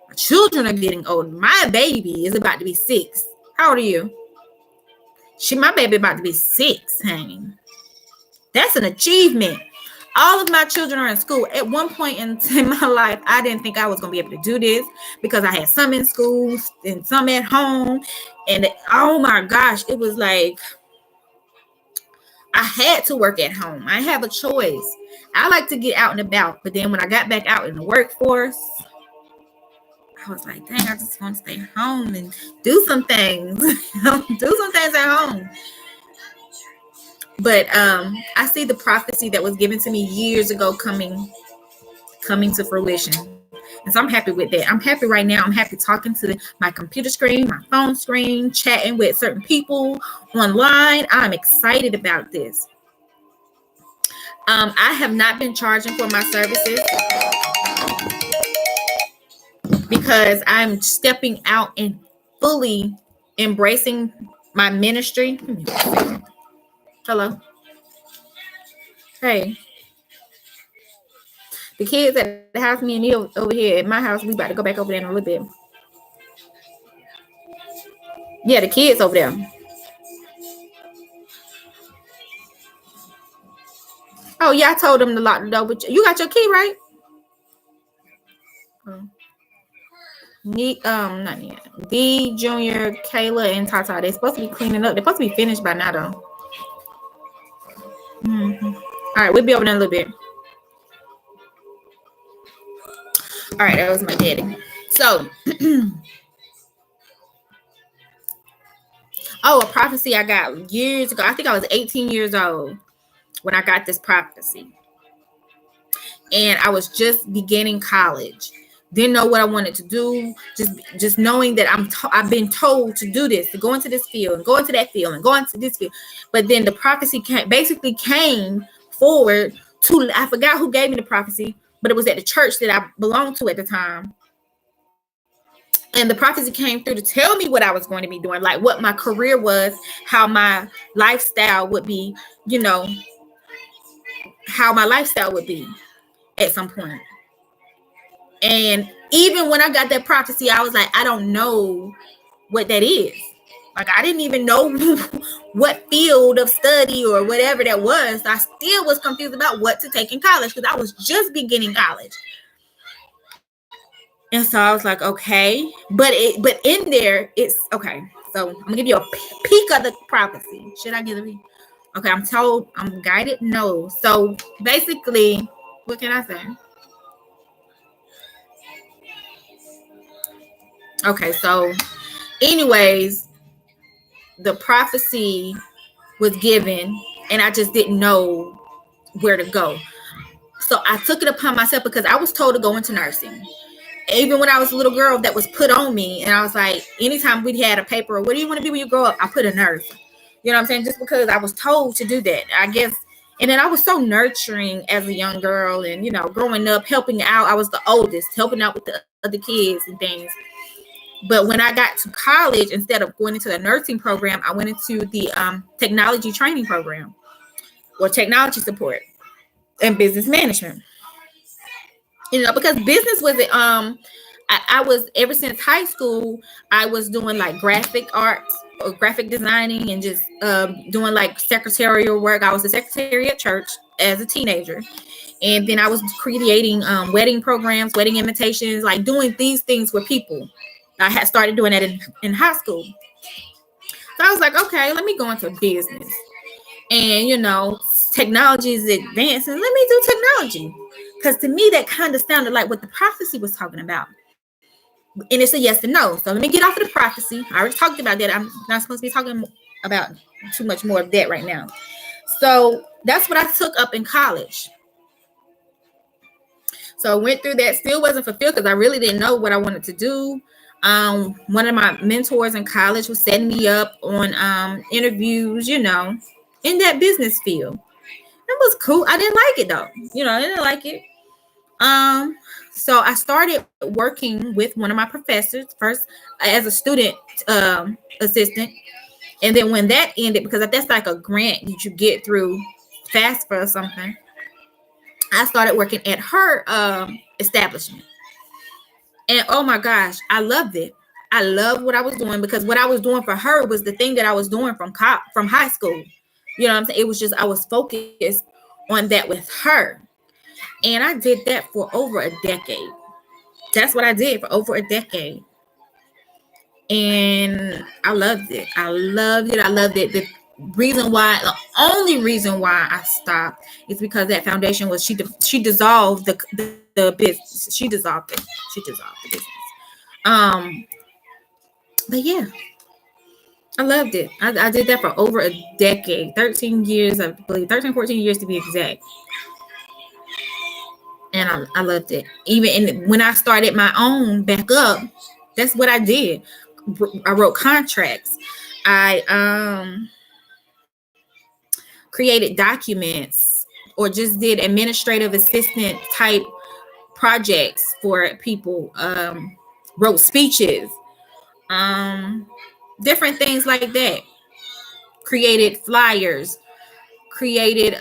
My children are getting older. My baby is about to be 6. How old are you? My baby about to be 6, honey. That's an achievement. All of my children are in school. At one point in my life, I didn't think I was going to be able to do this because I had some in school and some at home. And oh my gosh, it was like I had to work at home. I have a choice. I like to get out and about. But then when I got back out in the workforce, I was like, dang, I just want to stay home and do some things. Do some things at home. But I see the prophecy that was given to me years ago coming to fruition. And so I'm happy with that. I'm happy right now. I'm happy talking to my computer screen, my phone screen, chatting with certain people online. I'm excited about this. I have not been charging for my services because I'm stepping out and fully embracing my ministry. Hello. Hey. The kids at the house, me and Neil over here at my house, we about to go back over there in a little bit. Yeah, the kids over there. Oh yeah, I told them to lock the door, but you got your key, right? Not yet. D, Junior, Kayla, and Tata. They're supposed to be cleaning up. They're supposed to be finished by now, though. All right, we'll be over there in a little bit. All right, that was my daddy. So, a prophecy I got years ago. I think I was 18 years old when I got this prophecy. And I was just beginning college. Didn't know what I wanted to do. Just knowing that I've been told to do this, to go into this field and go into that field and go into this field. But then the prophecy came forward to, I forgot who gave me the prophecy, but it was at the church that I belonged to at the time. And the prophecy came through to tell me what I was going to be doing, like what my career was, how my lifestyle would be, how my lifestyle would be at some point. And even when I got that prophecy, I was like, I don't know what that is. Like, I didn't even know what field of study or whatever that was. I still was confused about what to take in college because I was just beginning college. And so I was like, okay, but in there, it's okay. So I'm gonna give you a peek of the prophecy. Should I give a peek? Okay, I'm told, I'm guided. No. So basically, what can I say? Okay, so anyways, the prophecy was given and I just didn't know where to go. So I took it upon myself because I was told to go into nursing. Even when I was a little girl, that was put on me. And I was like, anytime we had a paper, what do you want to be when you grow up? I put a nurse. You know what I'm saying? Just because I was told to do that, I guess. And then I was so nurturing as a young girl and, growing up, helping out. I was the oldest, helping out with the other kids and things. But when I got to college, instead of going into the nursing program, I went into the technology training program or technology support and business management. Because business wasn't, I was, ever since high school, I was doing like graphic arts or graphic designing and just doing like secretarial work. I was a secretary at church as a teenager. And then I was creating wedding programs, wedding invitations, like doing these things for people. I had started doing that in high school. So I was like, okay, let me go into business. And, technology is advancing. Let me do technology. Because to me, that kind of sounded like what the prophecy was talking about. And it's a yes and no. So let me get off of the prophecy. I already talked about that. I'm not supposed to be talking about too much more of that right now. So that's what I took up in college. So I went through that. Still wasn't fulfilled because I really didn't know what I wanted to do. One of my mentors in college was setting me up on interviews, in that business field. It was cool. I didn't like it though. I didn't like it. So I started working with one of my professors first as a student assistant. And then when that ended, because that's like a grant that you get through FAFSA or something, I started working at her establishment. And oh my gosh, I loved it. I loved what I was doing because what I was doing for her was the thing that I was doing from high school. You know what I'm saying? It was just, I was focused on that with her. And I did that for over a decade. That's what I did for over a decade. And I loved it. I loved it. The only reason why I stopped is because that foundation was, she dissolved the business. She dissolved it. She dissolved the business. But yeah, I loved it. I did that for over a decade, 13 years, I believe, 13, 14 years to be exact. And I loved it. Even when I started my own back up, that's what I did. I wrote contracts. I created documents or just did administrative assistant type projects for people. Wrote speeches, different things like that. Created flyers, created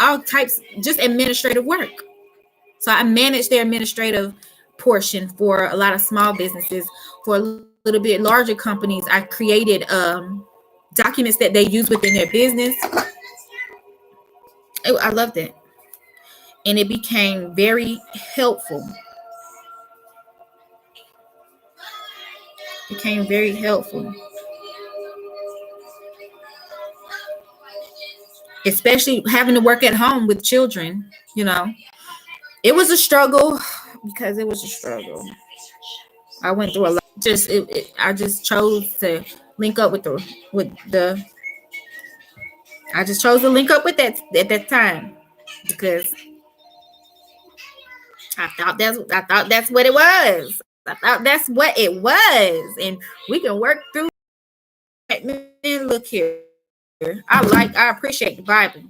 all types, just administrative work. So I managed their administrative portion for a lot of small businesses. For a little bit larger companies, I created documents that they use within their business. I loved it. And it became very helpful. Became very helpful. Especially having to work at home with children, you know. It was a struggle because it was a struggle. I went through a lot. I just chose to link up with the I just chose to link up with that at that time because I thought that's what it was. I thought that's what it was, and we can work through it. Man, look here. I appreciate the Bible,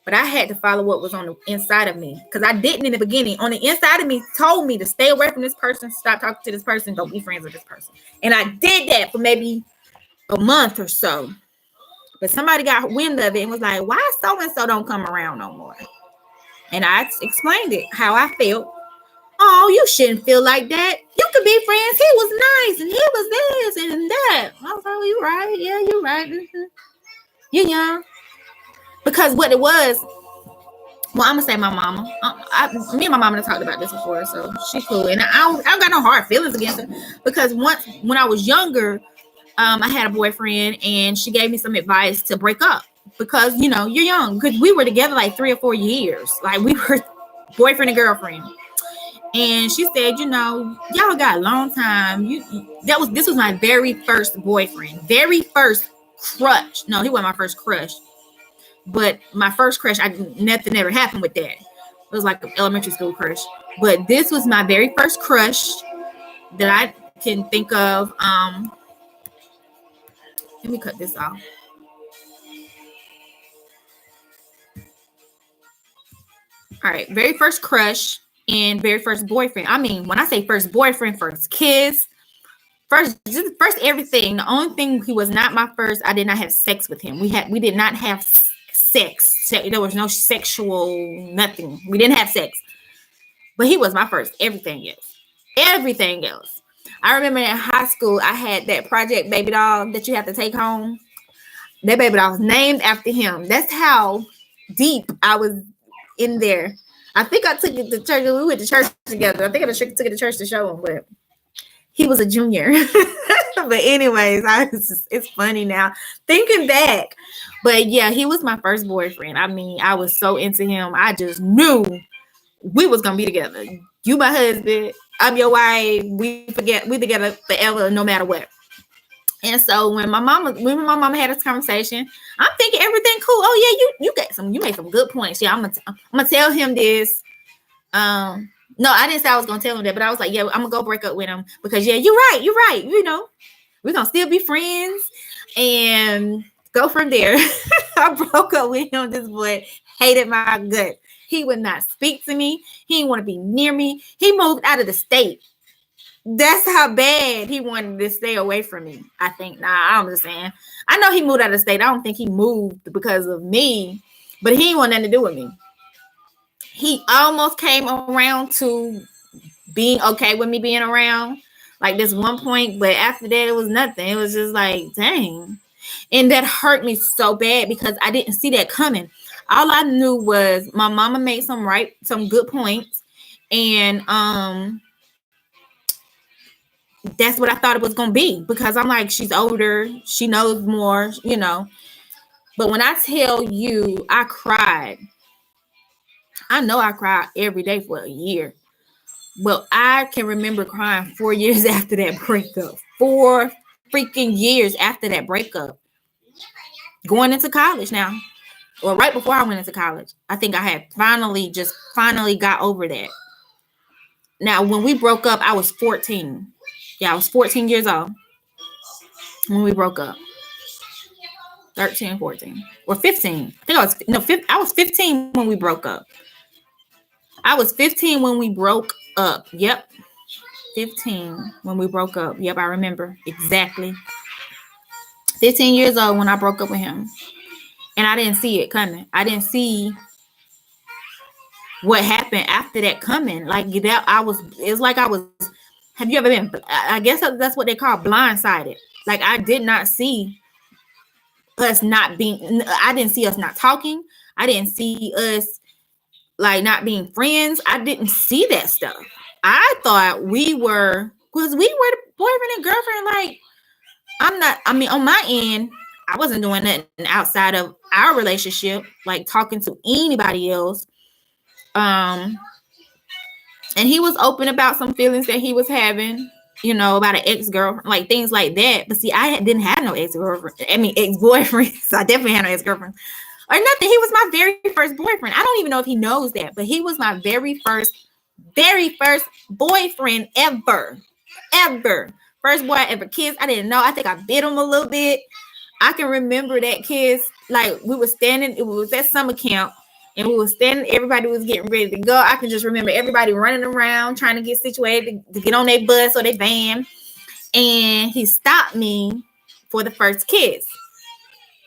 but I had to follow what was on the inside of me because I didn't in the beginning. On the inside of me, told me to stay away from this person, stop talking to this person, don't be friends with this person, and I did that for maybe a month or so. But somebody got wind of it and was like, "Why so and so don't come around no more?" And I explained it how I felt. Oh, you shouldn't feel like that. You could be friends. He was nice and he was this and that. I was like, oh, you right. Yeah, you right. Mm-hmm. You young. Because what it was, well, I'm gonna say my mama. Me and my mama have talked about this before, so she's cool. And I don't got no hard feelings against her because once when I was younger, I had a boyfriend and she gave me some advice to break up because you're young. Because we were together like 3 or 4 years, like we were boyfriend and girlfriend. And she said, y'all got a long time. This was my very first boyfriend, very first crush. No, he wasn't my first crush, but my first crush. Nothing ever happened with that. It was like an elementary school crush. But this was my very first crush that I can think of. Let me cut this off. All right, very first crush and very first boyfriend. I mean, when I say first boyfriend, first kiss, first everything. The only thing he was not my first. I did not have sex with him. We did not have sex. There was no sexual nothing. We didn't have sex. But he was my first. Everything else. Everything else. I remember in high school, I had that project baby doll that you have to take home. That baby doll was named after him. That's how deep I was in there. I think I took it to church. We went to church together. I think I took it to church to show him, but he was a junior. But anyways, it's funny now thinking back. But yeah, he was my first boyfriend. I mean, I was so into him. I just knew we was gonna be together. You my husband, I'm your wife. We together forever, no matter what. And so when my mama had this conversation, I'm thinking everything cool. Oh yeah, you made some good points. Yeah, I'm gonna tell him this. No, I didn't say I was gonna tell him that, but I was like, yeah, I'm gonna go break up with him because yeah, you're right. We're gonna still be friends and go from there. I broke up with him. This boy hated my gut. He would not speak to me. He didn't want to be near me. He moved out of the state. That's how bad he wanted to stay away from me. I think. I'm just saying. I know he moved out of the state. I don't think he moved because of me, but he didn't want nothing to do with me. He almost came around to being okay with me being around, like this one point, but after that, it was nothing. It was just like, dang. And that hurt me so bad because I didn't see that coming. All I knew was my mama made some good points, and that's what I thought it was gonna be because I'm like, she's older, she knows more, But when I tell you, I cried. I know I cried every day for a year. Well, I can remember crying 4 years after that breakup. 4 freaking years after that breakup. Going into college now. Or right before I went into college. I think I had finally got over that. Now, when we broke up, I was 14. Yeah, I was 14 years old when we broke up. 13, 14. Or 15. I was 15 when we broke up. I was 15 when we broke up. Yep. 15 when we broke up. Yep, I remember exactly. 15 years old when I broke up with him. And I didn't see it coming. I didn't see what happened after that coming. Like that, it's like I was, have you ever been, I guess that's what they call blindsided. Like I did not see us not being, I didn't see us not talking. I didn't see us like not being friends. I didn't see that stuff. I thought we were, because we were the boyfriend and girlfriend. Like, on my end, I wasn't doing nothing outside of our relationship, like talking to anybody else. And he was open about some feelings that he was having, about an ex-girlfriend, like things like that. But see, I didn't have no ex-girlfriend. Ex-boyfriend. So I definitely had no ex-girlfriend or nothing. He was my very first boyfriend. I don't even know if he knows that, but he was my very first boyfriend ever. First boy I ever kissed. I didn't know. I think I bit him a little bit. I can remember that kiss. Like, we were standing, it was at summer camp, and we were standing, everybody was getting ready to go. I can just remember everybody running around trying to get situated to get on their bus or their van. And he stopped me for the first kiss.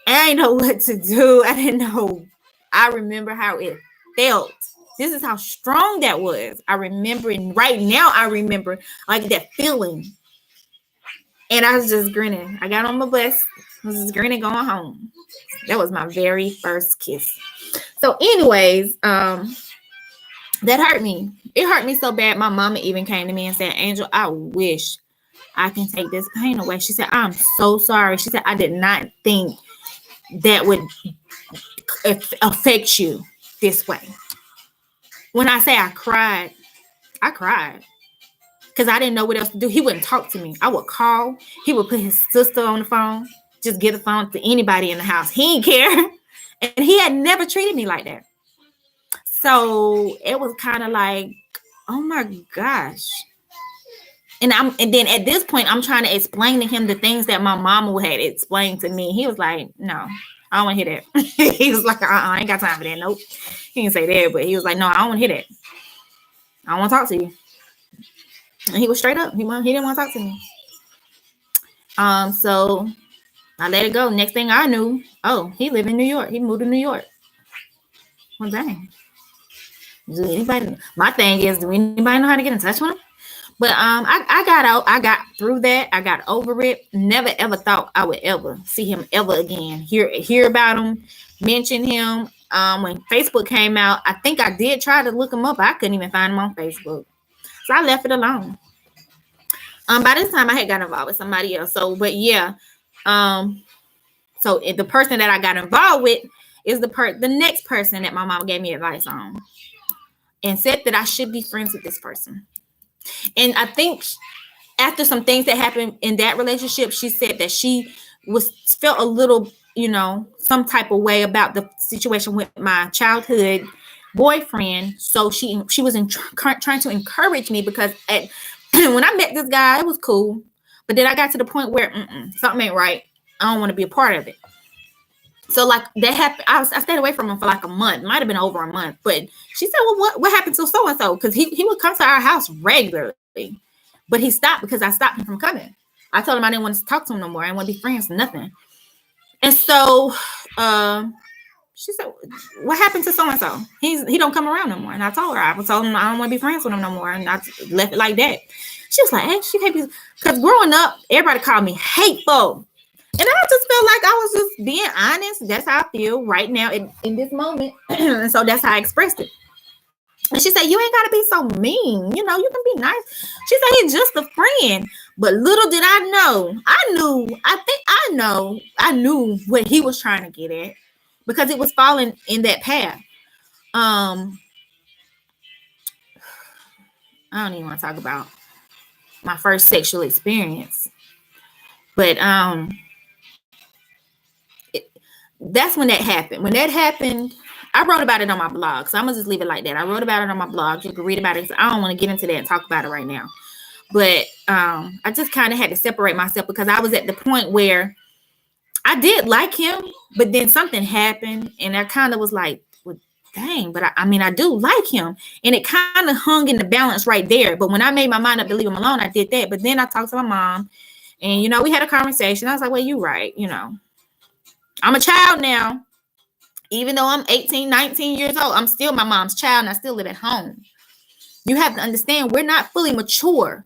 I didn't know what to do. I didn't know. I remember how it felt. This is how strong that was. I remember, and right now I remember like that feeling. And I was just grinning. I got on the bus. I was just grinning going home. That was my very first kiss. So anyways, that hurt me. It hurt me so bad. My mama even came to me and said, Angel, I wish I can take this pain away. She said, I'm so sorry. She said, I did not think that would affect you this way. When I say I cried because I didn't know what else to do. He wouldn't talk to me. I would call. He would put his sister on the phone, just get a phone to anybody in the house. He didn't care. And he had never treated me like that. So it was kind of like, oh my gosh. And then at this point, I'm trying to explain to him the things that my mama had explained to me. He was like, no, I don't want to hear that. He was like, I ain't got time for that. Nope. He didn't say that, but he was like, no, I don't want to hear that. I don't want to talk to you. And he was straight up. He didn't want to talk to me. So I let it go. Next thing I knew, he lived in New York. He moved to New York. Well, dang. My thing is, do anybody know how to get in touch with him? But I got out. I got through that. I got over it. Never ever thought I would ever see him ever again. Hear about him, mention him. When Facebook came out, I think I did try to look him up. I couldn't even find him on Facebook. So I left it alone. By this time I had got involved with somebody else. So, but yeah. So the person that I got involved with is the next person that my mom gave me advice on, and said that I should be friends with this person. And I think after some things that happened in that relationship, she said that she felt a little, some type of way about the situation with my childhood boyfriend. So she was trying to encourage me, because when I met this guy, it was cool. But then I got to the point where something ain't right. I don't want to be a part of it. So like that happened. I stayed away from him for like a month. Might have been over a month. But she said, well, what happened to so-and-so? Because he would come to our house regularly. But he stopped because I stopped him from coming. I told him I didn't want to talk to him no more. I didn't want to be friends, nothing. And so she said, what happened to so-and-so? He don't come around no more. And I told him I don't want to be friends with him no more. And I left it like that. She was like, hey, she can't be, because growing up, everybody called me hateful. And I just felt like I was just being honest. That's how I feel right now in this moment. And so that's how I expressed it. And she said, you ain't got to be so mean. You can be nice. She said, he's just a friend. But little did I know. I knew what he was trying to get at, because it was falling in that path. I don't even want to talk about my first sexual experience. But that's when that happened. When that happened, I wrote about it on my blog. So I'm going to just leave it like that. I wrote about it on my blog. You can read about it. I don't want to get into that and talk about it right now. But I just kind of had to separate myself, because I was at the point where I did like him, but then something happened. And I kind of was like, well, dang, but I do like him. And it kind of hung in the balance right there. But when I made my mind up to leave him alone, I did that. But then I talked to my mom, and, we had a conversation. I was like, well, you're right. I'm a child now. Even though I'm 18, 19 years old, I'm still my mom's child, and I still live at home. You have to understand, we're not fully mature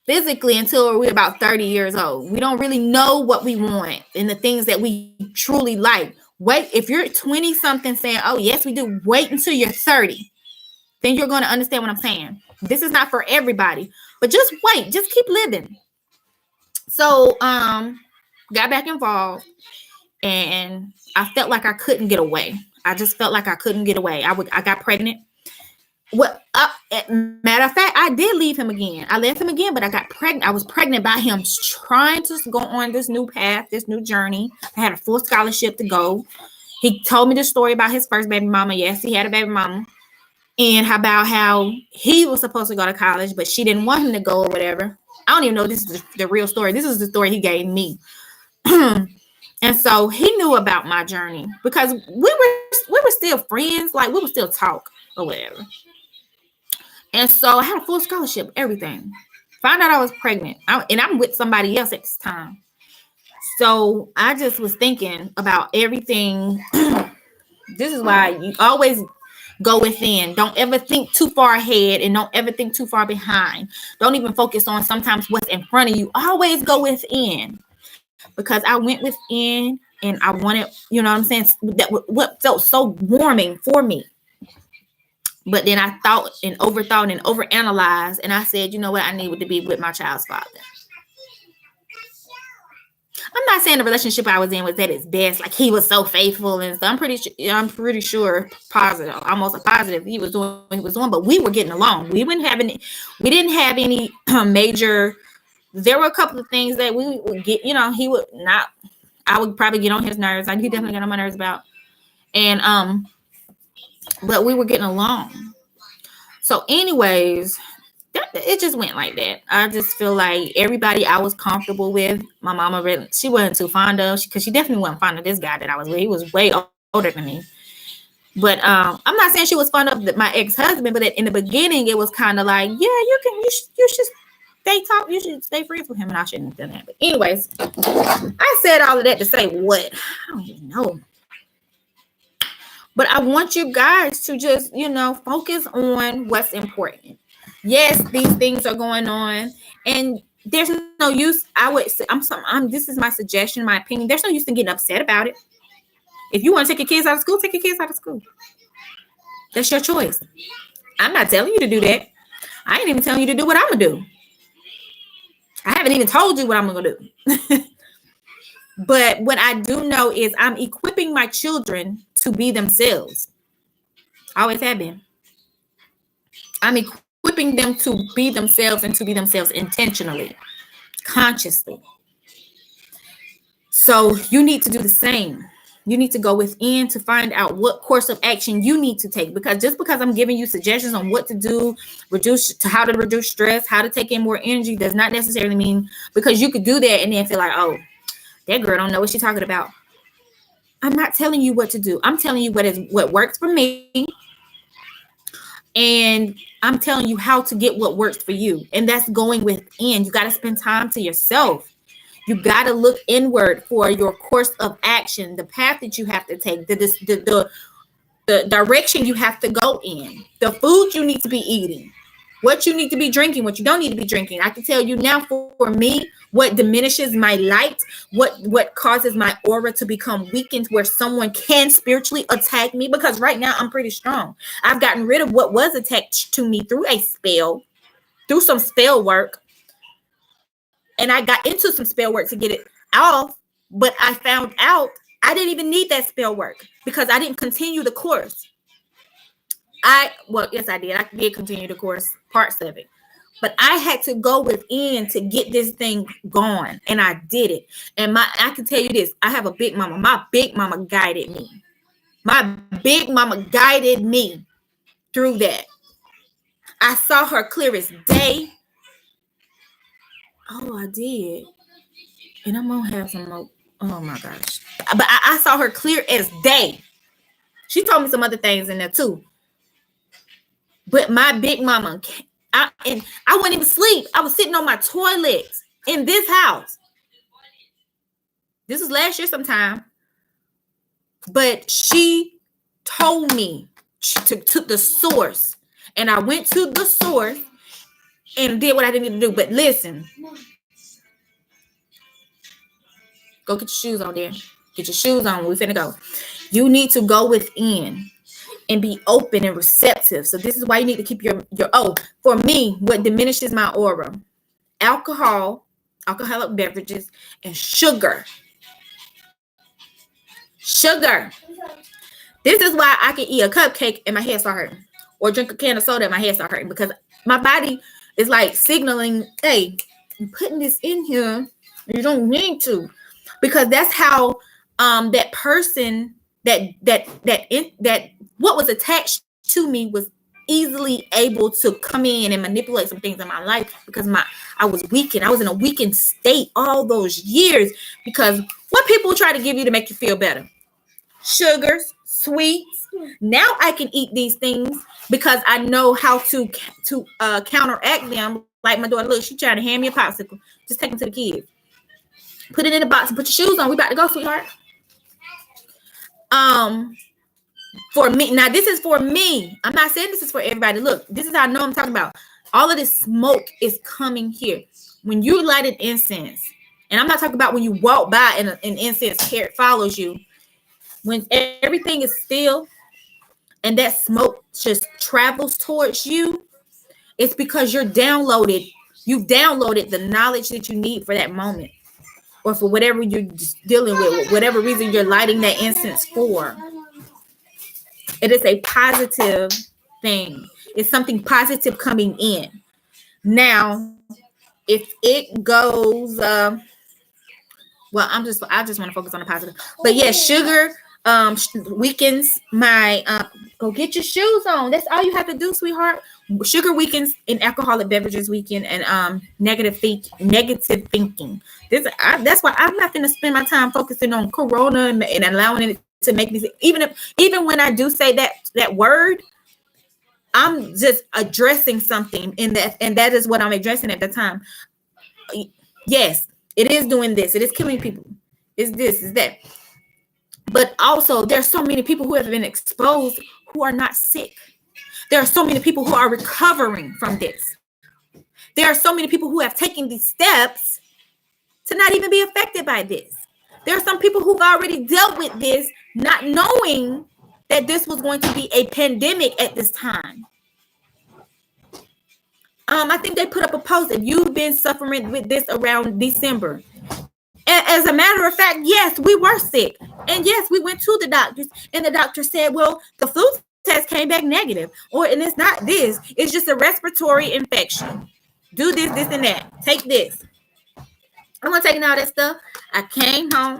physically until we're about 30 years old. We don't really know what we want and the things that we truly like. Wait, if you're 20 something saying, oh, yes, we do, wait until you're 30. Then you're going to understand what I'm saying. This is not for everybody, but just wait, just keep living. So, got back involved, and I felt like I couldn't get away. I just felt like I couldn't get away. I got pregnant. Matter of fact, I did leave him again. I left him again, but I got pregnant. I was pregnant by him trying to go on this new path, this new journey. I had a full scholarship to go. He told me the story about his first baby mama. Yes, he had a baby mama. And about how he was supposed to go to college, but she didn't want him to go or whatever. I don't even know if this is the real story. This is the story he gave me. And so he knew about my journey because we were still friends. Like, we would still talk or whatever. And so I had a full scholarship, everything. Found out I was pregnant. And I'm with somebody else at this time. So I just was thinking about everything. This is why you always go within. Don't ever think too far ahead, and don't ever think too far behind. Don't even focus on sometimes what's in front of you. Always go within. Because I went within and I wanted, you know what I'm saying? That what felt so warming for me. But then I thought and overthought and overanalyzed, and I said, you know what? I needed to be with my child's father. I'm not saying the relationship I was in was at its best, like he was so faithful and stuff. I'm pretty sure, positive, almost positive, he was doing what he was doing, but we were getting along. We didn't have any major. There were a couple of things that we would get, you know, he would not. I would probably get on his nerves. He definitely get on my nerves about, and but we were getting along. So, anyways, it just went like that. I just feel like everybody I was comfortable with, my mama really, she wasn't too fond of, because she definitely wasn't fond of this guy that I was with. He was way older than me. But I'm not saying she was fond of my ex-husband, but in the beginning, it was kind of like, yeah, you should stay talk. You should stay friends with him, and I shouldn't have done that. But anyways, I said all of that to say what? I don't even know. But I want you guys to just, focus on what's important. Yes, these things are going on, and there's no use. I would say, this is my suggestion, my opinion. There's no use in getting upset about it. If you want to take your kids out of school, take your kids out of school. That's your choice. I'm not telling you to do that. I ain't even telling you to do what I'm gonna do. I haven't even told you what I'm gonna do. But what I do know is I'm equipping my children to be themselves. I always have been. I'm equipping them to be themselves, and to be themselves intentionally, consciously. So you need to do the same. You need to go within to find out what course of action you need to take. Because just because I'm giving you suggestions on what to do, how to reduce stress, how to take in more energy, does not necessarily mean, because you could do that and then feel like, oh, that girl don't know what she's talking about. I'm not telling you what to do. I'm telling you what works for me. And I'm telling you how to get what works for you. And that's going within. You got to spend time to yourself. You got to look inward for your course of action, the path that you have to take, the direction you have to go in, the food you need to be eating, what you need to be drinking, what you don't need to be drinking. I can tell you now, for me, what diminishes my light, what causes my aura to become weakened, where someone can spiritually attack me, because right now I'm pretty strong. I've gotten rid of what was attached to me through through some spell work. And I got into some spell work to get it off, but I found out I didn't even need that spell work, because I didn't continue the course. Yes, I did. I did continue the course, parts of it. But I had to go within to get this thing gone, and I did it. And I can tell you this, I have a big mama. My big mama guided me. My big mama guided me through that. I saw her clear as day. Oh, I did. And I'm going to have some more. Oh, my gosh. But I saw her clear as day. She told me some other things in there, too. But my big mama, I wouldn't even sleep. I was sitting on my toilets in this house. This was last year sometime. But she told me to the source. And I went to the source and did what I didn't need to do. But listen. Go get your shoes on there. Get your shoes on. We finna go. You need to go within and be open and receptive. So this is why you need to keep your for me, what diminishes my aura: alcoholic beverages, and sugar. Sugar. This is why I can eat a cupcake and my head start hurting, or drink a can of soda and my head start hurting, because my body is like signaling, hey, I'm putting this in here. You don't need to, because that's how that person that what was attached to me was easily able to come in and manipulate some things in my life, because I was weakened. I was in a weakened state all those years, because what people try to give you to make you feel better: sugars, sweets. Now I can eat these things because I know how to counteract them. Like my daughter, look, she trying to hand me a popsicle. Just take them to the kids. Put it in the box and put your shoes on. We about to go, sweetheart. For me, now this is for me. I'm not saying this is for everybody. Look, this is how I know I'm talking about. All of this smoke is coming here. When you light an incense, and I'm not talking about when you walk by and an incense follows you. When everything is still and that smoke just travels towards you, it's because you've downloaded the knowledge that you need for that moment, or for whatever you're dealing with, whatever reason you're lighting that incense for. It is a positive thing. It's something positive coming in. Now, if it goes, well, I just want to focus on the positive. But yeah, sugar weakens my go get your shoes on. That's all you have to do, sweetheart. Sugar weakens, and alcoholic beverages weaken, and negative thinking. That's why I'm not going to spend my time focusing on corona and allowing it to make me, even when I do say that word, I'm just addressing something in that, and that is what I'm addressing at the time. Yes, it is doing this. It is killing people. It's this, it's that. But also, there are so many people who have been exposed who are not sick. There are so many people who are recovering from this. There are so many people who have taken these steps to not even be affected by this. There are some people who've already dealt with this, not knowing that this was going to be a pandemic at this time. I think they put up a post: if you've been suffering with this around December. As a matter of fact, yes, we were sick. And yes, we went to the doctors, and the doctor said, well, the flu test came back negative. And it's not this. It's just a respiratory infection. Do this, and that. Take this. I'm going to take all that stuff. I came home.